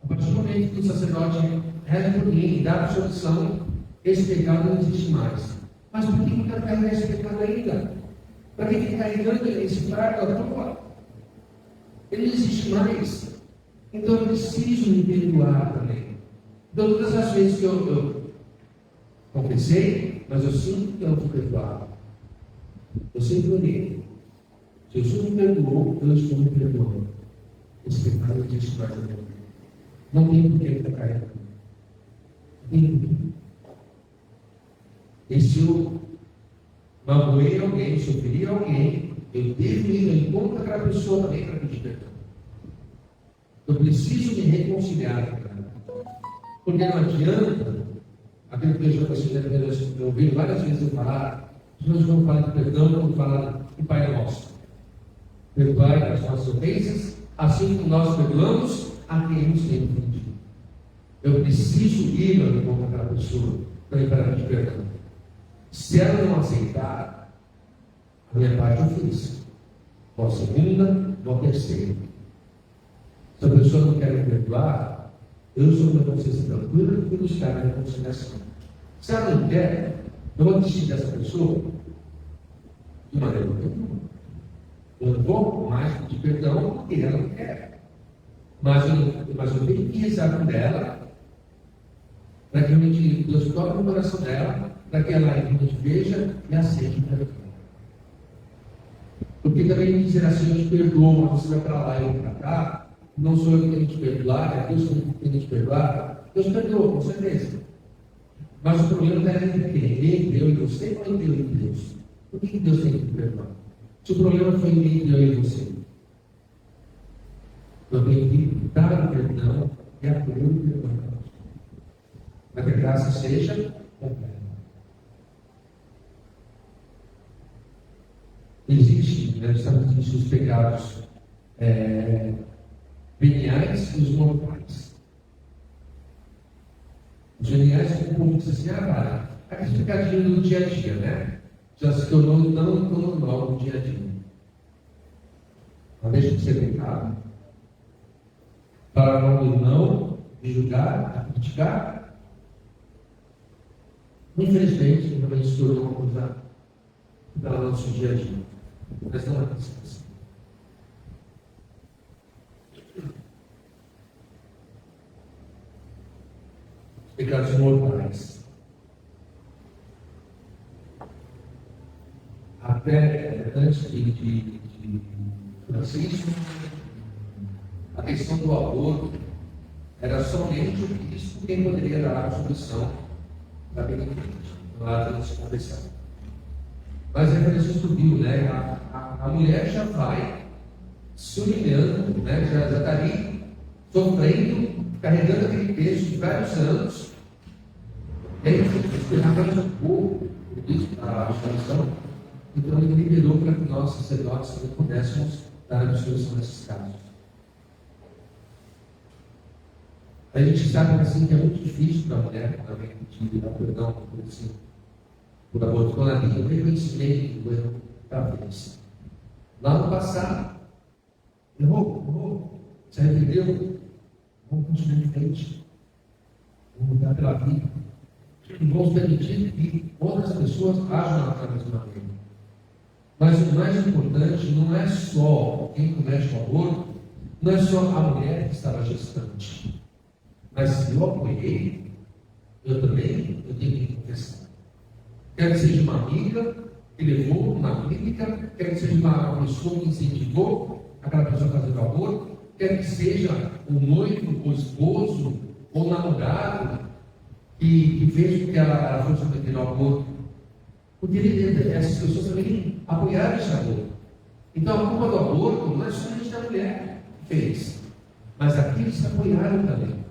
Speaker 1: a partir do momento que o sacerdote reza por mim e dá a absolvição, esse pecado não existe mais. Mas por que está carregando esse pecado ainda? Para que está carregando esse fardo à toa? Ele não existe mais. Então eu preciso me perdoar também. Então todas as vezes que eu confessei, mas eu sinto que eu não fui perdoado. Eu sempre olhei. Se Jesus me perdoou, eu estou me perdoando. Esse pecado não existe mais na minha vida. Não tem por que ele está carregando. Não tem por quê. E se eu magoei alguém, se eu feri alguém, eu devo ir ao encontro daquela pessoa também para pedir perdão. Eu preciso me reconciliar com ela. Porque não adianta, aquele que eu ouvi várias vezes eu falar, nós vamos falar de perdão, vamos falar do Pai Nosso. Perdoai as nossas ofensas, assim como nós perdoamos a quem nos tem ofendido. Eu preciso ir ao encontro daquela pessoa para pedir perdão. Se ela não aceitar, a minha parte eu fiz. Vou a segunda, vou a terceira. Se a pessoa não quer me perdoar, eu sou uma consciência tranquila e buscar a reconciliação. Se ela não quer, eu vou desistir dessa pessoa de maneira nenhuma. Eu não vou mais pedir perdão porque ela não quer. Mas eu tenho que rezar por ela para que Deus toque no coração dela, para que ela realmente veja e aceite o perdão. Porque também dizer assim, eu te perdoo, mas você vai para lá e eu para cá, não sou eu que tenho que te perdoar, é Deus que tem que te perdoar. Deus perdoa, com certeza. Mas o problema não é entre eu e você, ou entre eu e Deus. Por que Deus tem que te perdoar? Se o problema foi entre eu e você, eu tenho que dar o perdão e acolher o perdão. Para que a graça seja completa. Existem os pecados veniais e os mortais. Os veniais, como o povo diz assim, aquele pecadinho do dia a dia, né? Já se tornou não normal no dia a dia. Não deixa de ser pecado. Para não de julgar, de criticar. Infelizmente, também se tornou uma coisa pelo nosso dia a dia. Mas não é assim. Pecados mortais. Até antes de Francisco, a questão do aborto era somente o bispo quem poderia dar a absolvição da penitente, no ato de se confessar. Mas aí Francisco viu, né? A mulher já vai se humilhando, né? Já está ali sofrendo, carregando aquele peso de vários anos. E aí ele apenas um pouco a absolvição. Então ele liberou para que nós, sacerdotes, também pudéssemos dar a absolvição nesses casos. A gente sabe assim, que é muito difícil para a mulher também pedir perdão por assim, por aborto com a vida, o reconhecimento do erro da vez. Lá no passado, errou, se arrependeu, vamos continuar em frente, vamos lutar pela vida. E vamos permitir que outras pessoas ajam na mesma maneira. Mas o mais importante não é só quem comete o aborto, não é só a mulher que estava gestante. Mas se eu apoiei, eu também tenho que confessar. Quer que seja uma amiga que levou uma clínica, quer que seja uma pessoa que incentivou aquela pessoa a fazer o aborto, quer que seja o noivo, o esposo, ou o namorado que fez com que ela fosse submeter ao aborto. Porque essas pessoas também apoiaram esse aborto. Então a culpa do aborto não é somente da mulher que fez, mas daqueles que apoiaram também.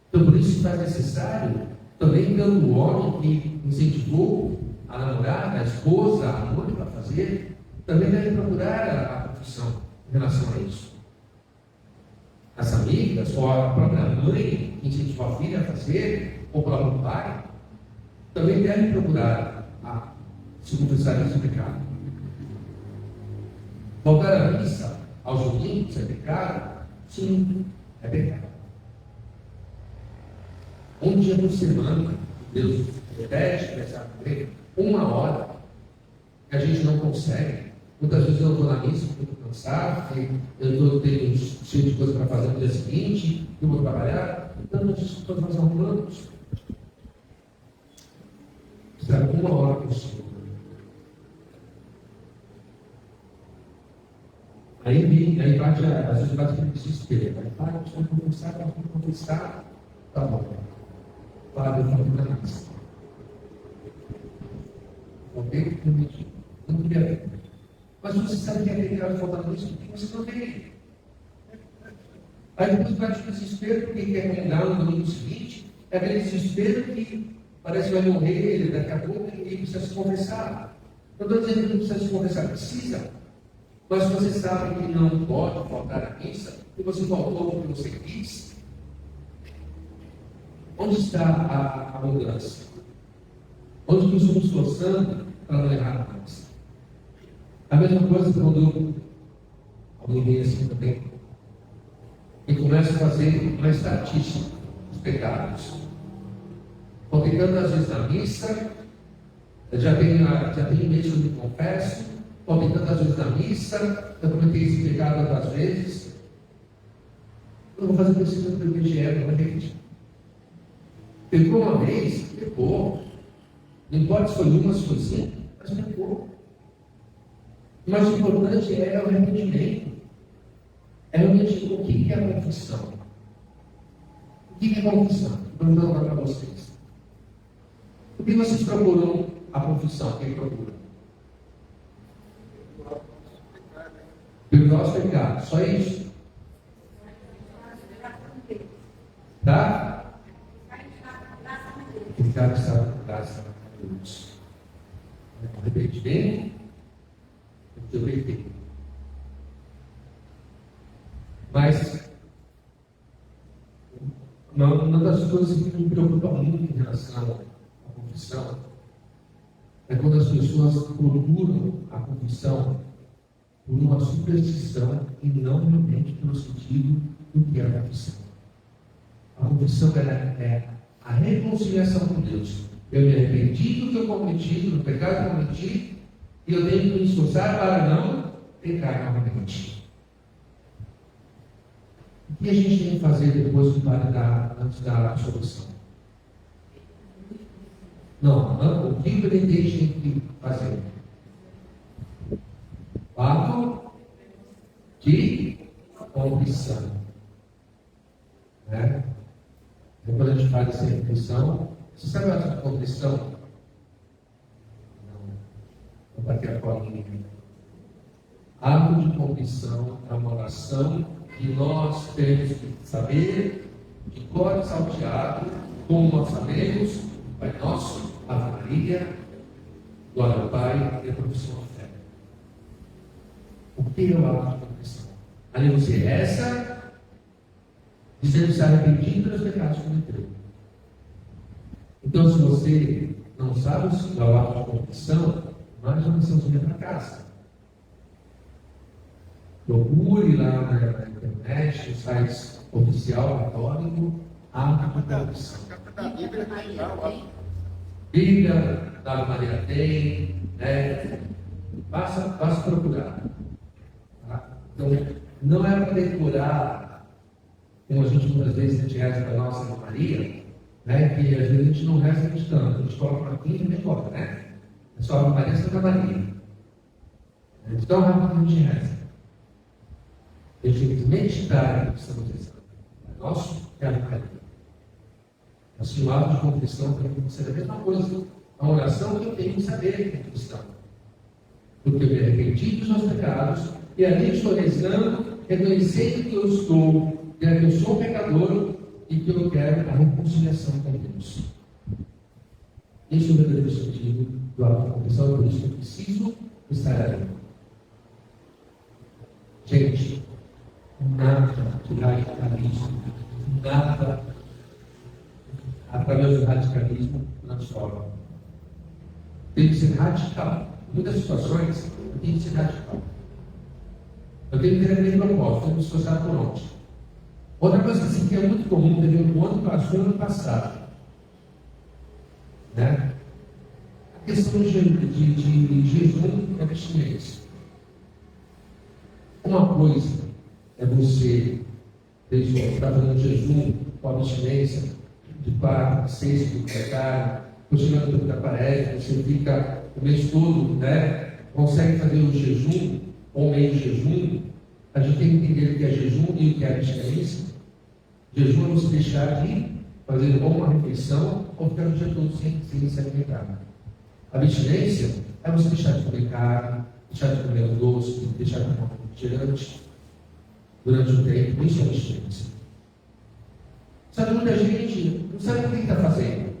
Speaker 1: Então por isso faz necessário também tanto o homem que incentivou a namorada, a esposa, a noiva a fazer, também deve procurar a profissão em relação a isso. As amigas, ou a própria mãe que incentivou a filha a fazer, ou o próprio pai, também devem procurar se confessar esse pecado. Voltar à missa aos domingos é pecado? Sim, é pecado. Um dia por semana, Deus pede começar a comer, 1 hora, que a gente não consegue. Muitas vezes eu estou na missa, estou cansado, eu tenho cheio de coisa para fazer no dia seguinte, eu vou trabalhar, então a gente pode fazer um plano. Será 1 hora por semana. Aí bate, às vezes bate aquele desespero. Aí fala, vamos conversar, tá bom. Fala, eu falo na missa. Ok? Não queria ver. Mas você sabe que é pecado faltar nisso, porque você não tem. Aí depois bate o desespero, porque quer comungar no domingo seguinte, é aquele desespero que parece que vai morrer daqui a pouco e precisa se conversar. Não estou dizendo que não precisa se conversar, precisa. Mas você sabe que não pode faltar a missa, e você faltou porque você quis. Onde está a mudança? Onde nós estamos esforçando para não errar mais? A mesma coisa quando alguém vem assim também e começa a fazer uma estatística dos pecados. Porque tantas vezes na missa, já tem mês que eu me confesso, porque tantas vezes na missa, eu cometi esse pecado tantas vezes, eu vou fazer precisa do IBGE novamente. Pecou uma vez, pecou. Não importa se foi uma, se foi 5, mas pecou. Mas o importante é o arrependimento. É realmente o que é a confissão. O que é a confissão? Vou perguntar para vocês. Por que vocês procuram a confissão? Quem procura? Pelo nosso pecado. Só isso? Tá? Ficar que está na graça de Deus. Arrependimento. Eu pequei. Mas uma das coisas que me preocupa muito em relação à confissão é quando as pessoas procuram a confissão por uma superstição e não realmente pelo sentido do que é a confissão. A confissão é a reconciliação com Deus. Eu me arrependi do que eu cometi, do pecado que eu cometi, e eu tenho que me esforçar para não pecar novamente. O que a gente tem que fazer depois de validar antes da solução? Não, o que o penitente tem que fazer? Ato de confissão. Né? Então, quando a gente faz essa reflexão, você sabe o ato de confissão? Não. Vou bater a colinha. Ato de confissão é uma oração que nós temos que saber de cor e salteado, como nós sabemos, Pai Nosso, Ave Maria, glória ao Pai e a profissão de fé. O que é o ato de confissão? Ali você reza, dizendo que se arrependido dos pecados que cometeu. Então, se você não sabe o ato de confissão, mais uma missãozinha para casa. Procure lá na internet, no site oficial católico, ato de confissão. Bíblia da Maria tem, né? Basta procurar. Tá? Então, não é para decorar, como a gente muitas vezes reza para a nossa Maria, né? Que às vezes a gente não reza acreditando, a gente coloca uma quinta e decora, né? É só a Maria Santa Maria. Então, rápido a gente reza. A gente tem que meditar no que estamos rezando. Nosso é a Maria. Assim, o ato de confissão tem que ser a mesma coisa. A oração que eu tenho que saber que é cristão. Porque eu me arrependi dos meus pecados e ali estou rezando, reconhecendo que eu sou pecador e que eu quero a reconciliação com Deus. Esse é o verdadeiro sentido do ato de confissão, por isso que eu preciso estar ali. Gente, nada de radicalismo, nada através do radicalismo transforma. Tem que ser radical. Em muitas situações, eu tenho que ser radical. Eu tenho que ter aquele propósito, eu tenho que me esforçar por onde. Outra coisa assim, que é muito comum, teve um ano passado, ano passado. Né? A questão de jejum e abstinência. Uma coisa é você estar fazendo jejum com abstinência de 4, 6 quilos de carne, continuando tudo da parede, você fica o mês todo, né? Consegue fazer o jejum ou meio jejum. A gente tem que entender o que é jejum e o que é abstinência. Jejum é você deixar de fazer uma refeição ou ficar o dia todo sem se alimentar. Abstinência é você deixar de comer carne, deixar de comer doce, deixar de comer refrigerante durante um tempo. Isso é abstinência. Sabe, muita gente não sabe o que está fazendo.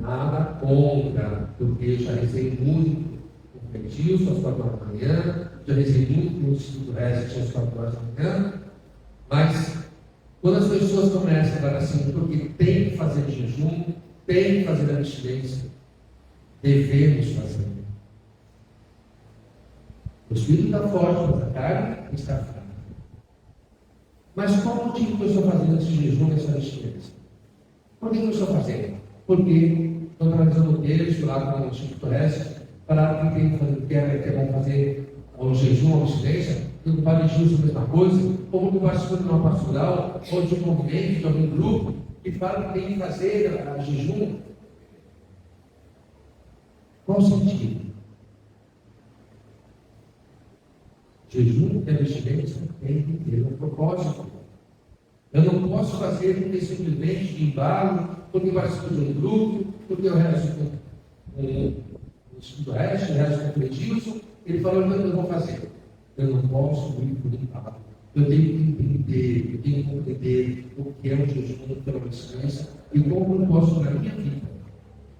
Speaker 1: Nada contra, porque eu já rezei muito com o Edilson às 4 horas da manhã, já rezei muito com o Instituto Reset às 4 horas da manhã, mas quando as pessoas começam a falar assim, porque tem que fazer jejum, tem que fazer abstinência, devemos fazer. O espírito está forte, mas a carne está fraca. Mas qual o motivo que eu estou fazendo esse jejum, essa abstinência? Por que eu estou fazendo? Porque estou analisando o texto lá com o Instituto Reset, para que é bom fazer o jejum, a abstinência, que o Padre Gilson a mesma coisa, ou que o participante de uma pastoral, ou de um movimento, de algum grupo, que fala que tem que fazer a jejum. Qual o sentido? Jejum e abstinência tem que ter um propósito. Eu não posso fazer porque simplesmente de embalo, porque participo de um grupo, porque eu rezo com o Instituto Reset, eu rezo com o Edilson, ele falou que eu vou fazer. Eu não posso ir por embalo. Eu tenho que entender, eu tenho que compreender o que é o jejum pela abstinência e como eu posso na minha vida.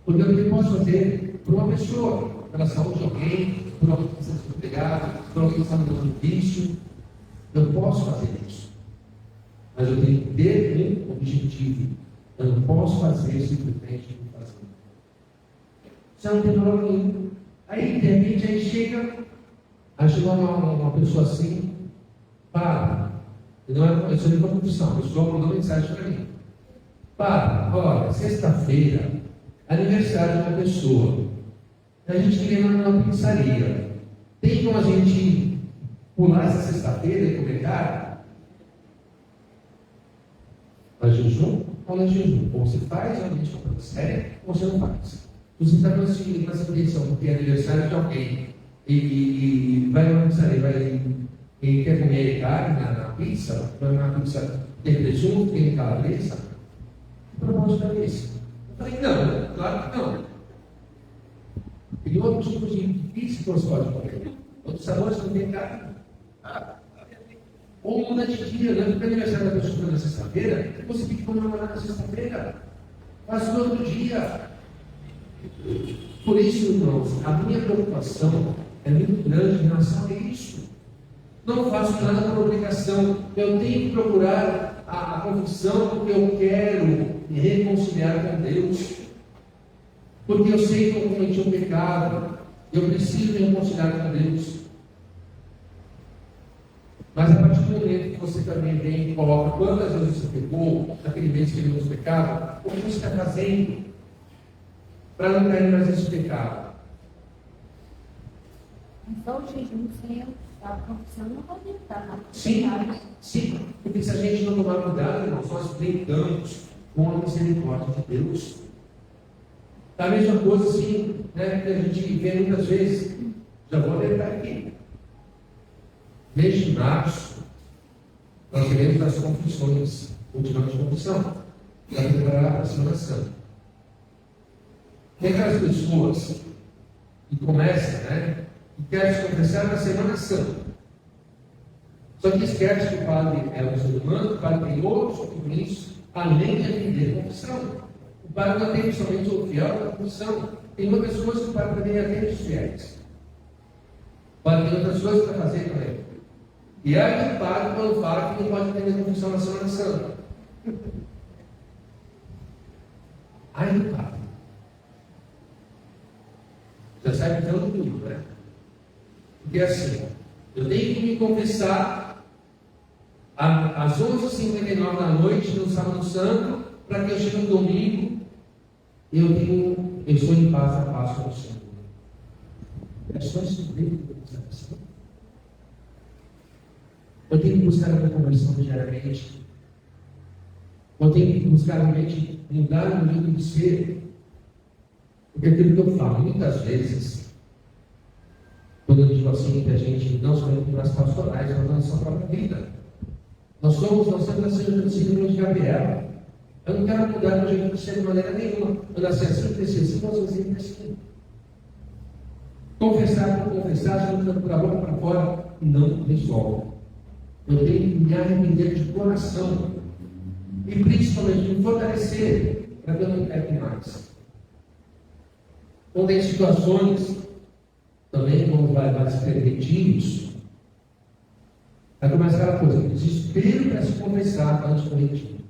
Speaker 1: Porque eu posso fazer por uma pessoa, pela saúde de alguém, por alguém que está desempregado, por alguém que está no vício. Eu posso fazer isso. Mas eu tenho que ter um objetivo. Eu não posso fazer simplesmente por fazer. Você não tem problema nenhum. Aí, de repente, aí chega uma pessoa assim, para. Eu sou de uma confissão, a pessoa mandou mensagem para mim. Para, olha, sexta-feira, aniversário de uma pessoa. A gente queria ir numa pizzaria. Tem como a gente pular essa sexta-feira e comer carne? Faz jejum ou não é jejum? Ou você faz realmente uma coisa séria, ou você não faz. Você está conseguindo essa intenção, porque é aniversário de alguém e vai numa pizzaria, e quer comer carne na pizza, vai numa pizza, tem presunto, tem calabresa. Que propósito é esse? Eu falei, não, claro que não. Tem outros tipos de pizza que você pode comer. Outros sabores não tem carne. Ou muda de dia, né? Porque o aniversário da pessoa na sexta-feira, você tem que comemorar na sexta-feira. Faz no outro dia. Por isso, irmãos, a minha preocupação é muito grande em relação a isso. Não faço nada por obrigação. Eu tenho que procurar a confissão porque eu quero me reconciliar com Deus. Porque eu sei que eu cometi um pecado. Eu preciso me reconciliar com Deus. Mas a partir do momento que você também vem e coloca quantas vezes você pecou, naquele mês que ele nos pecado, o que você está fazendo para não cair mais nesse pecado?
Speaker 2: Só o jejum sem a confissão não pode estar na
Speaker 1: Sim, porque se a gente não tomar cuidado, irmãos, nós brincamos com a misericórdia de Deus. A mesma coisa assim, né, que a gente vê muitas vezes, já vou lembrar aqui. Mês de março, nós teremos as confissões, últimas de confissão, para preparar a Semana Santa. Tem aquelas pessoas que começam, né, e querem se confessar na Semana Santa. Só que esquece que o padre é um ser humano, o padre tem outros compromissos, além de atender a confissão. O padre não atende somente o fiel da confissão. Tem outras coisas que o padre também atende os fiéis. O padre tem outras coisas para fazer também. E aí o padre, quando fala que não pode atender a confissão na Semana Santa. Aí o padre já sai pintando tudo, né? Porque assim, eu tenho que me confessar às 11h59 da noite, no Sábado Santo, para que eu chegue no domingo, eu estou em paz a paz com o Senhor. É só isso mesmo que eu preciso fazer. Eu tenho que buscar a minha conversão diariamente. Eu tenho que buscar realmente mudar o meu de ser. Porque aquilo que eu falo, muitas vezes, quando eu digo assim, que a gente não somente nas pastorais, mas na nossa própria vida. Nós temos nascido no signo de Gabriel. Eu não quero mudar meu jeito de ser de maneira nenhuma. Eu nasci assim, cresci assim, nós vamos sempre assim. Confessar por confessar, se não por a boca para fora, não resolve. Eu tenho que me arrepender de coração. E principalmente me fortalecer para que eu não peque mais. Então tem situações também, quando vai se permitidos, aí começa aquela coisa, desespero para se confessar antes do retiro.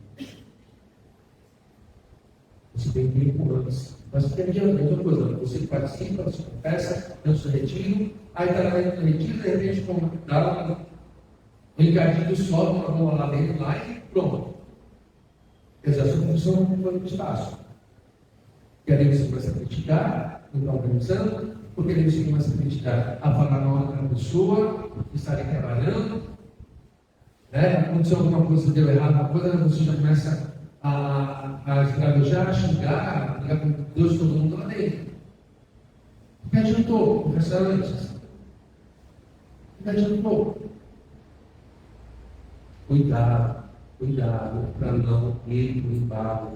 Speaker 1: Você tem tempo antes. Mas você tem a mesma coisa, você participa, você confessa antes do retiro, aí está lá dentro do retiro, de repente, como dá um encadinho sobe uma bola lá dentro lá e pronto. Quer dizer, a sua função não foi muito fácil. Porque ali você começa a criticar, não está organizando, porque ali você começa a criticar, a falar mal da pessoa, estarem trabalhando, né? Aconteceu alguma coisa que deu errado, uma coisa, você já começa a escravejar, a xingar, a brigar com Deus, todo mundo lá dentro. O que adiantou? Confessar antes. O que adiantou? Cuidado para não ir para o embalo.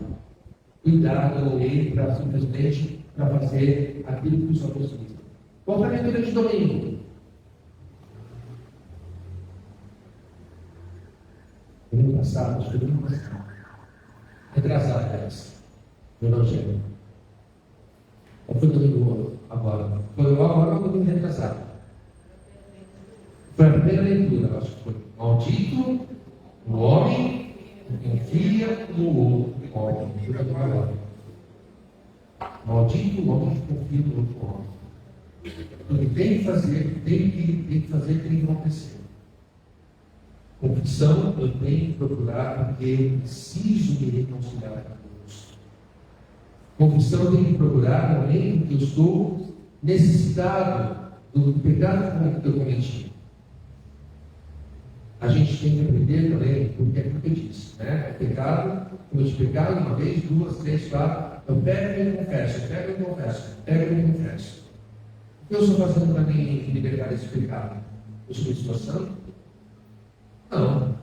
Speaker 1: Cuidado não ir para simplesmente para fazer aquilo que os outros dizem. Qual foi a leitura de domingo? Domingo passado, acho que domingo passado. Retrasado, aliás. No Evangelho. Ou foi domingo agora? Foi agora ou domingo retrasado? Foi a primeira leitura, acho que foi. Maldito o homem que confia no outro homem. Maldito o homem que confia no outro homem. Porque tem que fazer, tem que acontecer. Confissão eu tenho que procurar porque eu preciso me reconciliar com Deus. Confissão eu tenho que procurar também porque eu estou necessitado do pecado que eu cometi. A gente tem que aprender também, porque é aquilo que eu disse, né? O pecado, cometi pecado uma vez, duas, três, quatro. Eu pego e confesso, eu pego e confesso, pego e confesso. O que eu estou fazendo para me libertar desse pecado? Eu estou me esforçando? Não.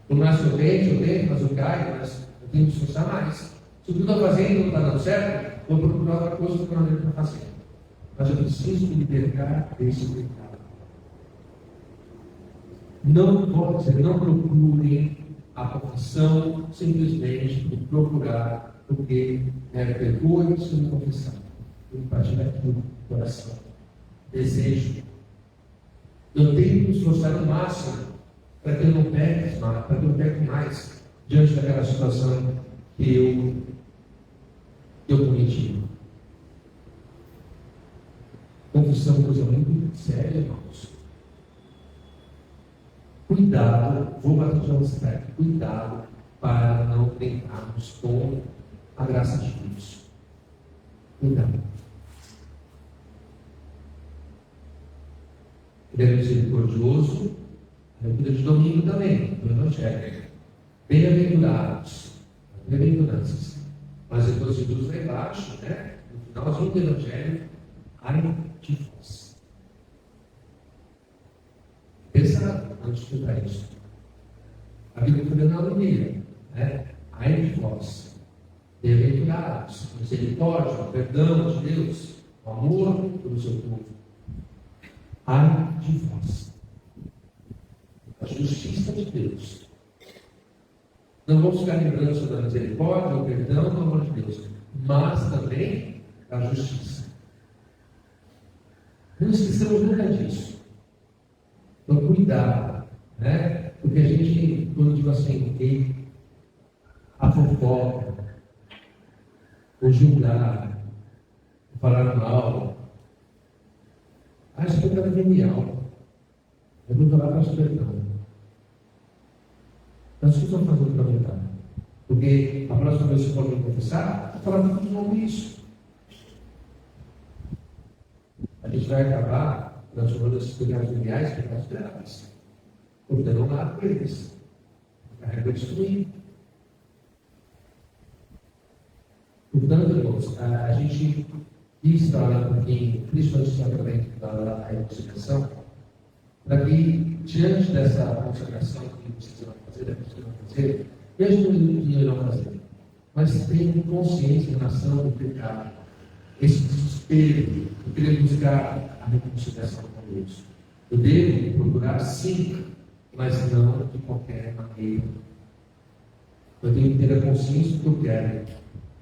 Speaker 1: Por mais que eu tente, mas eu caio, mas eu tenho que esforçar mais. Se o que eu estou fazendo não está dando certo, vou procurar outra coisa que eu não estou fazendo. Mas eu preciso me libertar desse pecado. Não procurem a confissão simplesmente por procurar, porque perdoe se não confessar. Eu partilho aqui no coração. Desejo Eu tenho que me esforçar ao máximo para que eu não peque mais, para que eu não peque mais diante daquela situação que eu cometi. Confissão é uma coisa muito séria, irmãos. Cuidado, vou bater de você aqui, cuidado para não brincarmos com a graça de Deus. Cuidado. Ele é misericordioso, é vida de domingo também, no Evangelho. Bem-aventurados, bem-aventuranças. Mas depois de tudo lá embaixo, né? No finalzinho do Evangelho, ai de vós. Pensa antes de estudar isso. A Bíblia foi na alegria, né? Ai de vós, bem-aventurados, misericórdia, o perdão de Deus, o amor pelo seu povo. Ai de vós, a justiça de Deus. Não vamos ficar lembrando sobre a misericórdia, o perdão, o amor de Deus, mas também a justiça. Não esqueçamos nunca disso. Então, cuidado, né? Porque a gente, quando digo assim, a fofoca, o julgar, o falar mal, isso é genial. Eu vou falar para o perdão. Nós precisamos fazer para voltar. Porque a próxima vez que você pode me confessar, vou falar tudo de novo isso. A gente vai acabar transformando esses pecados geniais em pecados graves. Porque não dá para eles. Carrega destruir. Portanto, irmãos, a gente quis trabalhar um pouquinho, principalmente no sacramento da reconciliação, para que, diante dessa consagração que vocês vão fazer, e a gente não irão fazer, mas tenham consciência em relação ao pecado, esse desespero, de querer buscar a reconciliação com Deus. Eu devo procurar sim, mas não de qualquer maneira. Eu tenho que ter a consciência do que eu quero,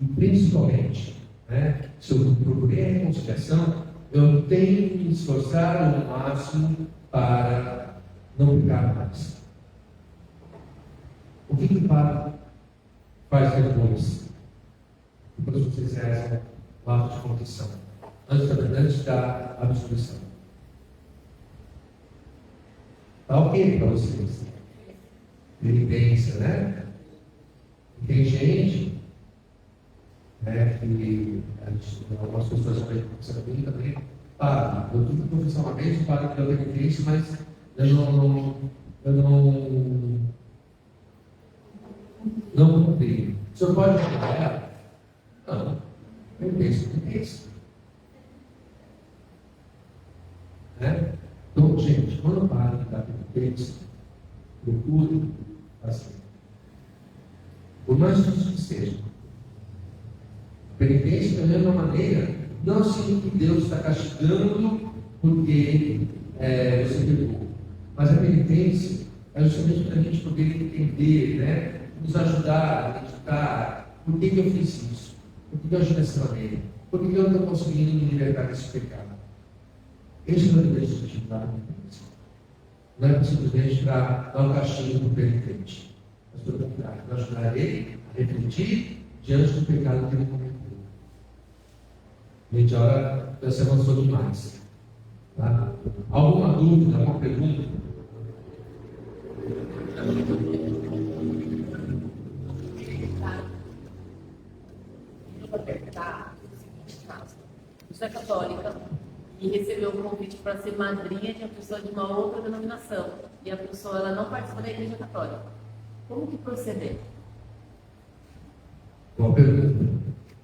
Speaker 1: e principalmente, né, se eu procurei a reconciliação, eu tenho que me esforçar ao máximo para não pecar mais. O que o Padre faz depois? Depois vocês rezam o ato de confissão, antes da absolvição. Está ok para vocês? Penitência, né? E tem gente, né, que algumas pessoas também também, Padre, eu tive que confessar uma vez, o Padre me deu penitência, mas eu não cumpri. O senhor pode trabalhar? Não. Penitência. Né? Então, gente, quando o Padre dá penitência, procure assim. Por mais difícil que seja. Penitência, da mesma maneira, não significa que Deus está castigando porque você pecou. Mas a penitência é justamente para a gente poder entender, né? Nos ajudar a identificar por que eu fiz isso, por que eu agi dessa maneira, por que eu não estou conseguindo me libertar desse pecado. Esse é o meu objetivo da penitência. Não é simplesmente para dar um castigo para o penitente, mas pelo contrário, para ajudar ele a refletir diante do pecado que ele cometeu. A gente ora, já se avançou demais. Tá? Alguma dúvida, alguma pergunta?
Speaker 2: Eu vou perguntar o seguinte caso. Você é católica e recebeu um convite para ser madrinha de uma pessoa de uma outra denominação. E a pessoa ela não participa da igreja católica. Como que proceder?
Speaker 1: Boa pergunta.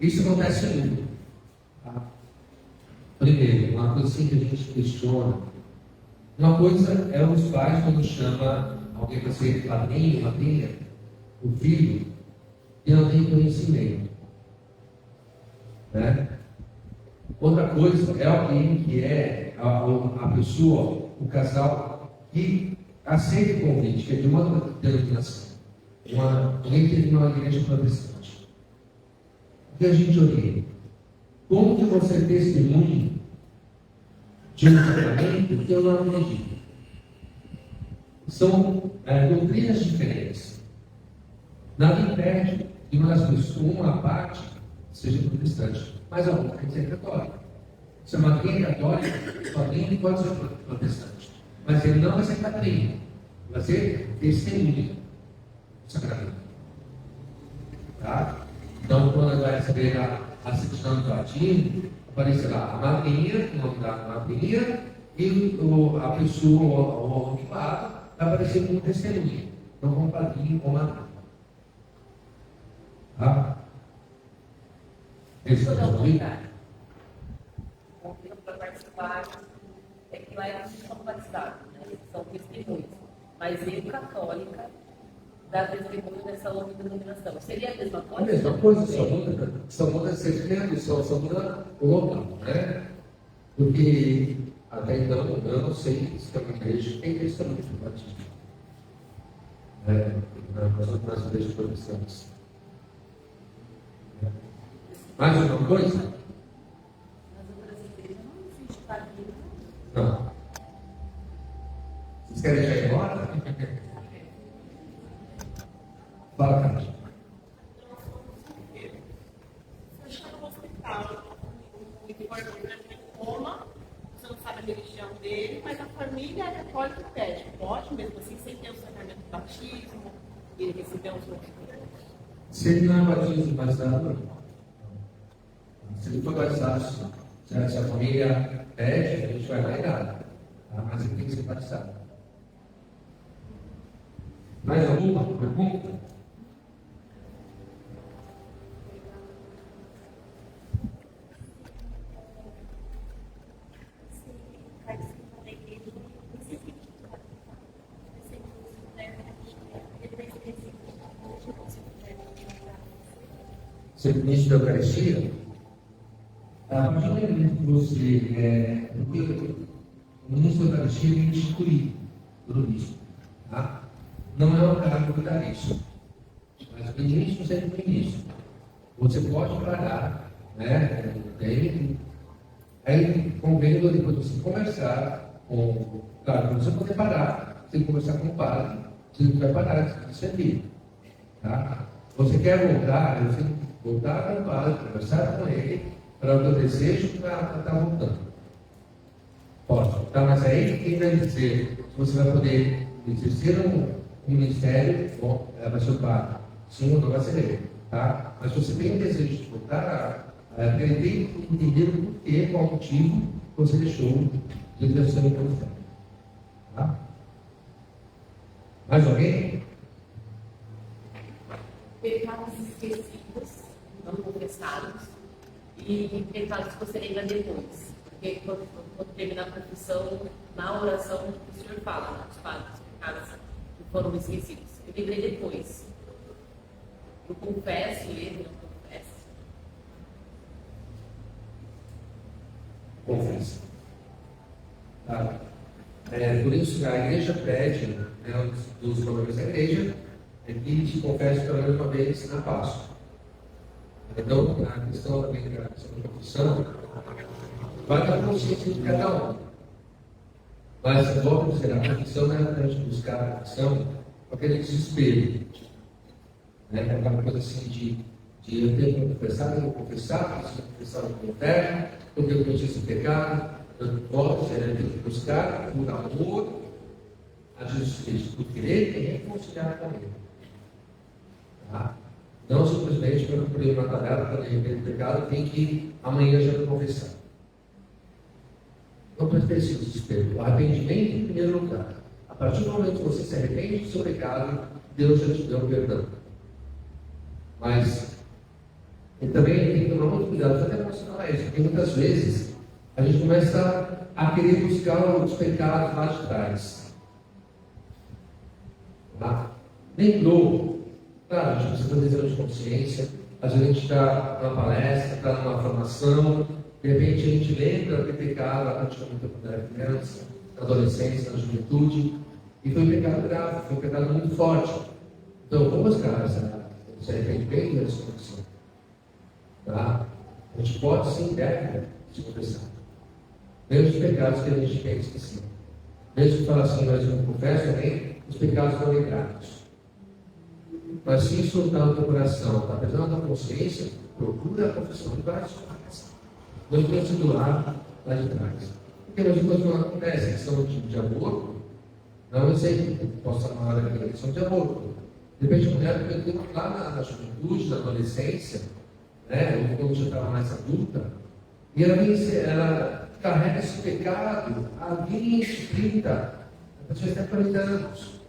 Speaker 1: Isso acontece muito. Tá? Primeiro, uma coisa assim que a gente questiona. Uma coisa é os pais quando chama alguém para ser padrinho, madrinha, o filho, e não tem conhecimento. Né? Outra coisa é alguém que é a pessoa, o casal, que aceita o convite, que é de uma denominação. Alguém que tem uma igreja protestante. O que a gente orienta? Como que você testemunha de um sacramento que eu não acredito? São doutrinas diferentes. Nada impede que uma parte seja protestante, mas a outra tem que ser católica. Se a madrinha é católica, o padrinho pode ser protestante, mas ele não vai ser padrinho, vai ser testemunha do sacramento. Tá? Então, quando vai receber a certidão do batismo, aparecerá a madrinha, o nome da madrinha, e a pessoa, o ocupado, vai aparecer como testemunha, não como padrinho ou madrinha. Tá? Esse é o contrário.
Speaker 2: O motivo para participar é que lá eles são batizados, né? Eles são testemunhos. Mas eu, católica, dá testemunho nessa outra denominação. Seria a mesma coisa?
Speaker 1: A mesma coisa, só muda ser só muda o local, né? Porque até então eu não sei se é uma igreja que tem testamento do batismo. Nas igrejas protestantes. Mais alguma coisa?
Speaker 2: Nas outras igrejas não existe padrinho.
Speaker 1: Não. Vocês querem já ir embora? Fala, Carlos.
Speaker 4: Você está no hospital, o importante é em coma, você não sabe a religião dele, mas a família é católica e pede. Pode mesmo assim, sem ter o sacramento do batismo, e ele receber os outros.
Speaker 1: Se ele não é batizado, não. Se ele for batizado, se a família pede, a gente vai lá e dá. Tá? Mas ele tem que ser batizado. Mais alguma pergunta? Ser ministro da Eucaristia, a partir do momento que você porque o ministro da Eucaristia é instituído pelo bispo, tá? Não é um cargo vitalício, mas o ministro sempre é ministro. Você pode parar, né? Aí convém depois você conversar com. Claro, você pode parar, você tem que conversar com o padre, você não vai parar de servir. Tá? Você quer voltar, você tem que voltar com o padre, conversar com ele, para o teu desejo para estar voltando. Pode, tá? Mas aí quem vai dizer se você vai poder exercer um ministério, bom, vai ser o padre. Sim ou não vai ser ele. Tá? Mas se você tem o desejo de voltar, ele tem que entender o porquê, qual o motivo que você deixou de exercer o ministério. Tá? Mais alguém?
Speaker 2: Pecados esquecidos, não confessados, e pecados que você lembra depois. Porque quando termina a confissão, na oração, o Senhor fala, os padres, pecados que foram esquecidos. Eu lembrei depois. Eu confesso e ele não confessa.
Speaker 1: Confessa. Tá? Por isso, a igreja pede, né, um dos problemas da igreja, é que te confesse pela menos uma vez na Páscoa. Então, a questão também da confissão vai dar consciência de cada um. Mas, volto a dizer, a confissão não é para a gente buscar a confissão com aquele desespero. Né? Aquela coisa assim de eu tenho que confessar, eu vou confessar, preciso confessar o meu inferno, porque eu cometi esse pecado, eu volto, eu tenho que buscar por amor a Jesus Cristo, por querer e reconciliar com Ele. Tá? Não simplesmente para cumprir uma tabela, para arrepender do pecado, tem que amanhã já confessar. Não precisa ter esse desespero. O arrependimento em primeiro lugar. A partir do momento que você se arrepende do seu pecado, Deus já te deu o perdão. Mas também tem que tomar muito cuidado até emocional isso, porque muitas vezes a gente começa a querer buscar os pecados lá de trás. Tá? Lembrou? Claro, a gente precisa fazer exame de consciência, às vezes a gente está numa palestra, está numa formação, de repente a gente lembra que pecado praticamente quando era criança, na adolescência, na juventude, e foi um pecado grave, foi um pecado muito forte. Então, vamos buscar esse arrependimento e essa condição. Tá? A gente pode sim, deve se confessar. Mesmo os pecados que a gente tem esquecido. Mesmo que fala assim, mas eu não confesso também, os pecados não lembrados. Mas se insultar o teu coração, apesar da consciência, procura a confissão de várias partes. Não tem sido lá de trás. Porque hoje quando acontece questão de aborto, não sei que possa falar aqui, a questão de aborto. De repente a mulher perdeu lá na juventude, na adolescência, né, ou quando já estava mais adulta, e ela carrega esse pecado há 20, 30, até 40 anos.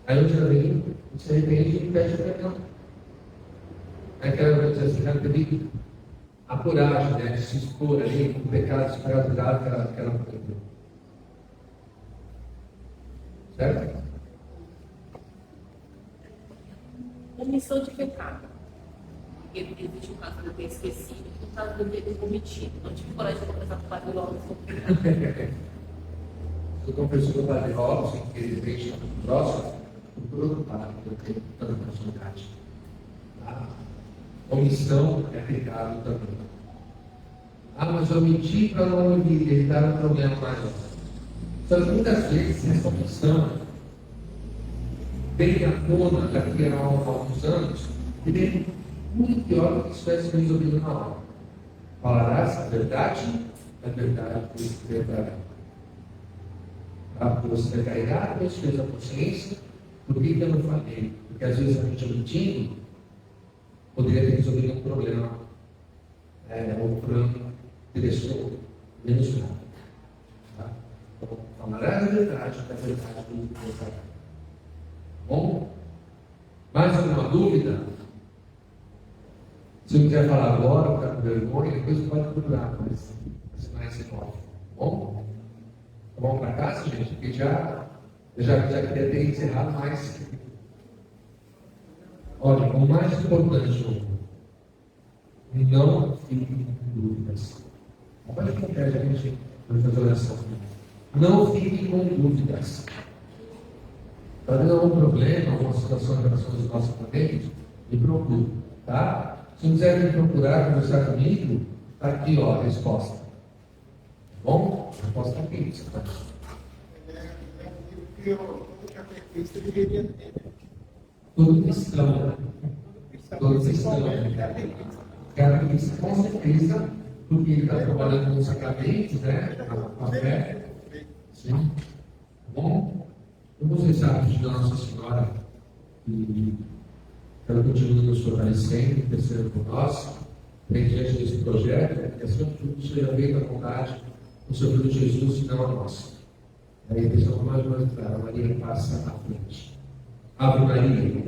Speaker 1: Aí onde ela vem, se arrepende e pede perdão. Aí que ela vai dizer assim, ela teve a coragem, né, de se expor ali com o pecado desgraçado que ela cometeu. Certo?
Speaker 2: Omissão de pecado. Porque existe um caso de eu ter esquecido, um caso de eu ter cometido. Não tive coragem de conversar com o padre Robson.
Speaker 1: Eu confesso com o padre Robson, que ele deixa próximo, procura o padre, eu tenho tanta personalidade. Tá? Omissão é pecado também. Mas eu omiti para não evitar um problema maior. Só que muitas vezes essa omissão vem à tona daqui a alguns anos e vem muito pior do que se tivesse resolvido na hora. Falarás a verdade por verdade. Você vai carregar com isso fez a consciência, por que eu não falei? Porque às vezes a gente omitindo poderia ter resolvido um problema, um plano direcionou, menos grave. Tá? Então, falarás a verdade por verdade. Bom? Mais alguma dúvida? Se não quiser falar agora, ficar com vergonha, depois pode procurar, mas mais em off. Bom? Vamos para casa, gente? Porque já queria ter encerrado mais. Olha, o mais importante, não fique com dúvidas. Pode ficar, a gente vai fazer oração. Não fique com dúvidas. Está vendo algum problema, alguma situação em relação aos nossos parentes? Me procure, tá? Se não quiser me procurar, conversar comigo, está aqui, ó, a resposta. Bom? A resposta está aqui.
Speaker 3: Todo catequista deveria ter.
Speaker 1: Todo cristão. Todo cristão. Catequista, com certeza, porque ele está trabalhando com os sacramentos, né? Com a fé. Sim. Bom? Vamos rezar pedir a Nossa Senhora que ela continue nos fortalecendo, crescendo por nós, diante desse projeto, que acima de tudo seja feita a vontade do Seu Filho Jesus e não a nossa. Aí a questão mais clara, a Maria passa à frente. Ave Maria.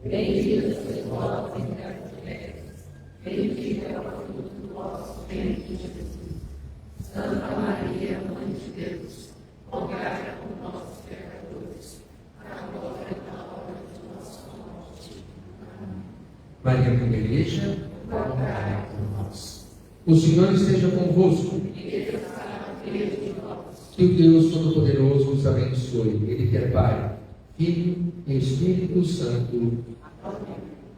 Speaker 2: Bendita sois vós entre as mulheres, bendito é o fruto do vosso ventre, Jesus. Santa Maria, Mãe de Deus, rogai por nós, pecadores, agora e na hora de nossa morte.
Speaker 1: Maria Mãe da Igreja, rogai por nós. O Senhor esteja convosco. Que o Deus Todo-Poderoso os abençoe. Ele que é Pai, Filho e Espírito Santo.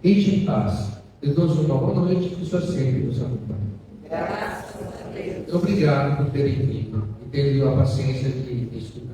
Speaker 1: Ide em paz. Deus uma boa noite e que o Senhor sempre nos acompanhe. Graças a Deus. Obrigado por terem vindo e terem a paciência de estudar.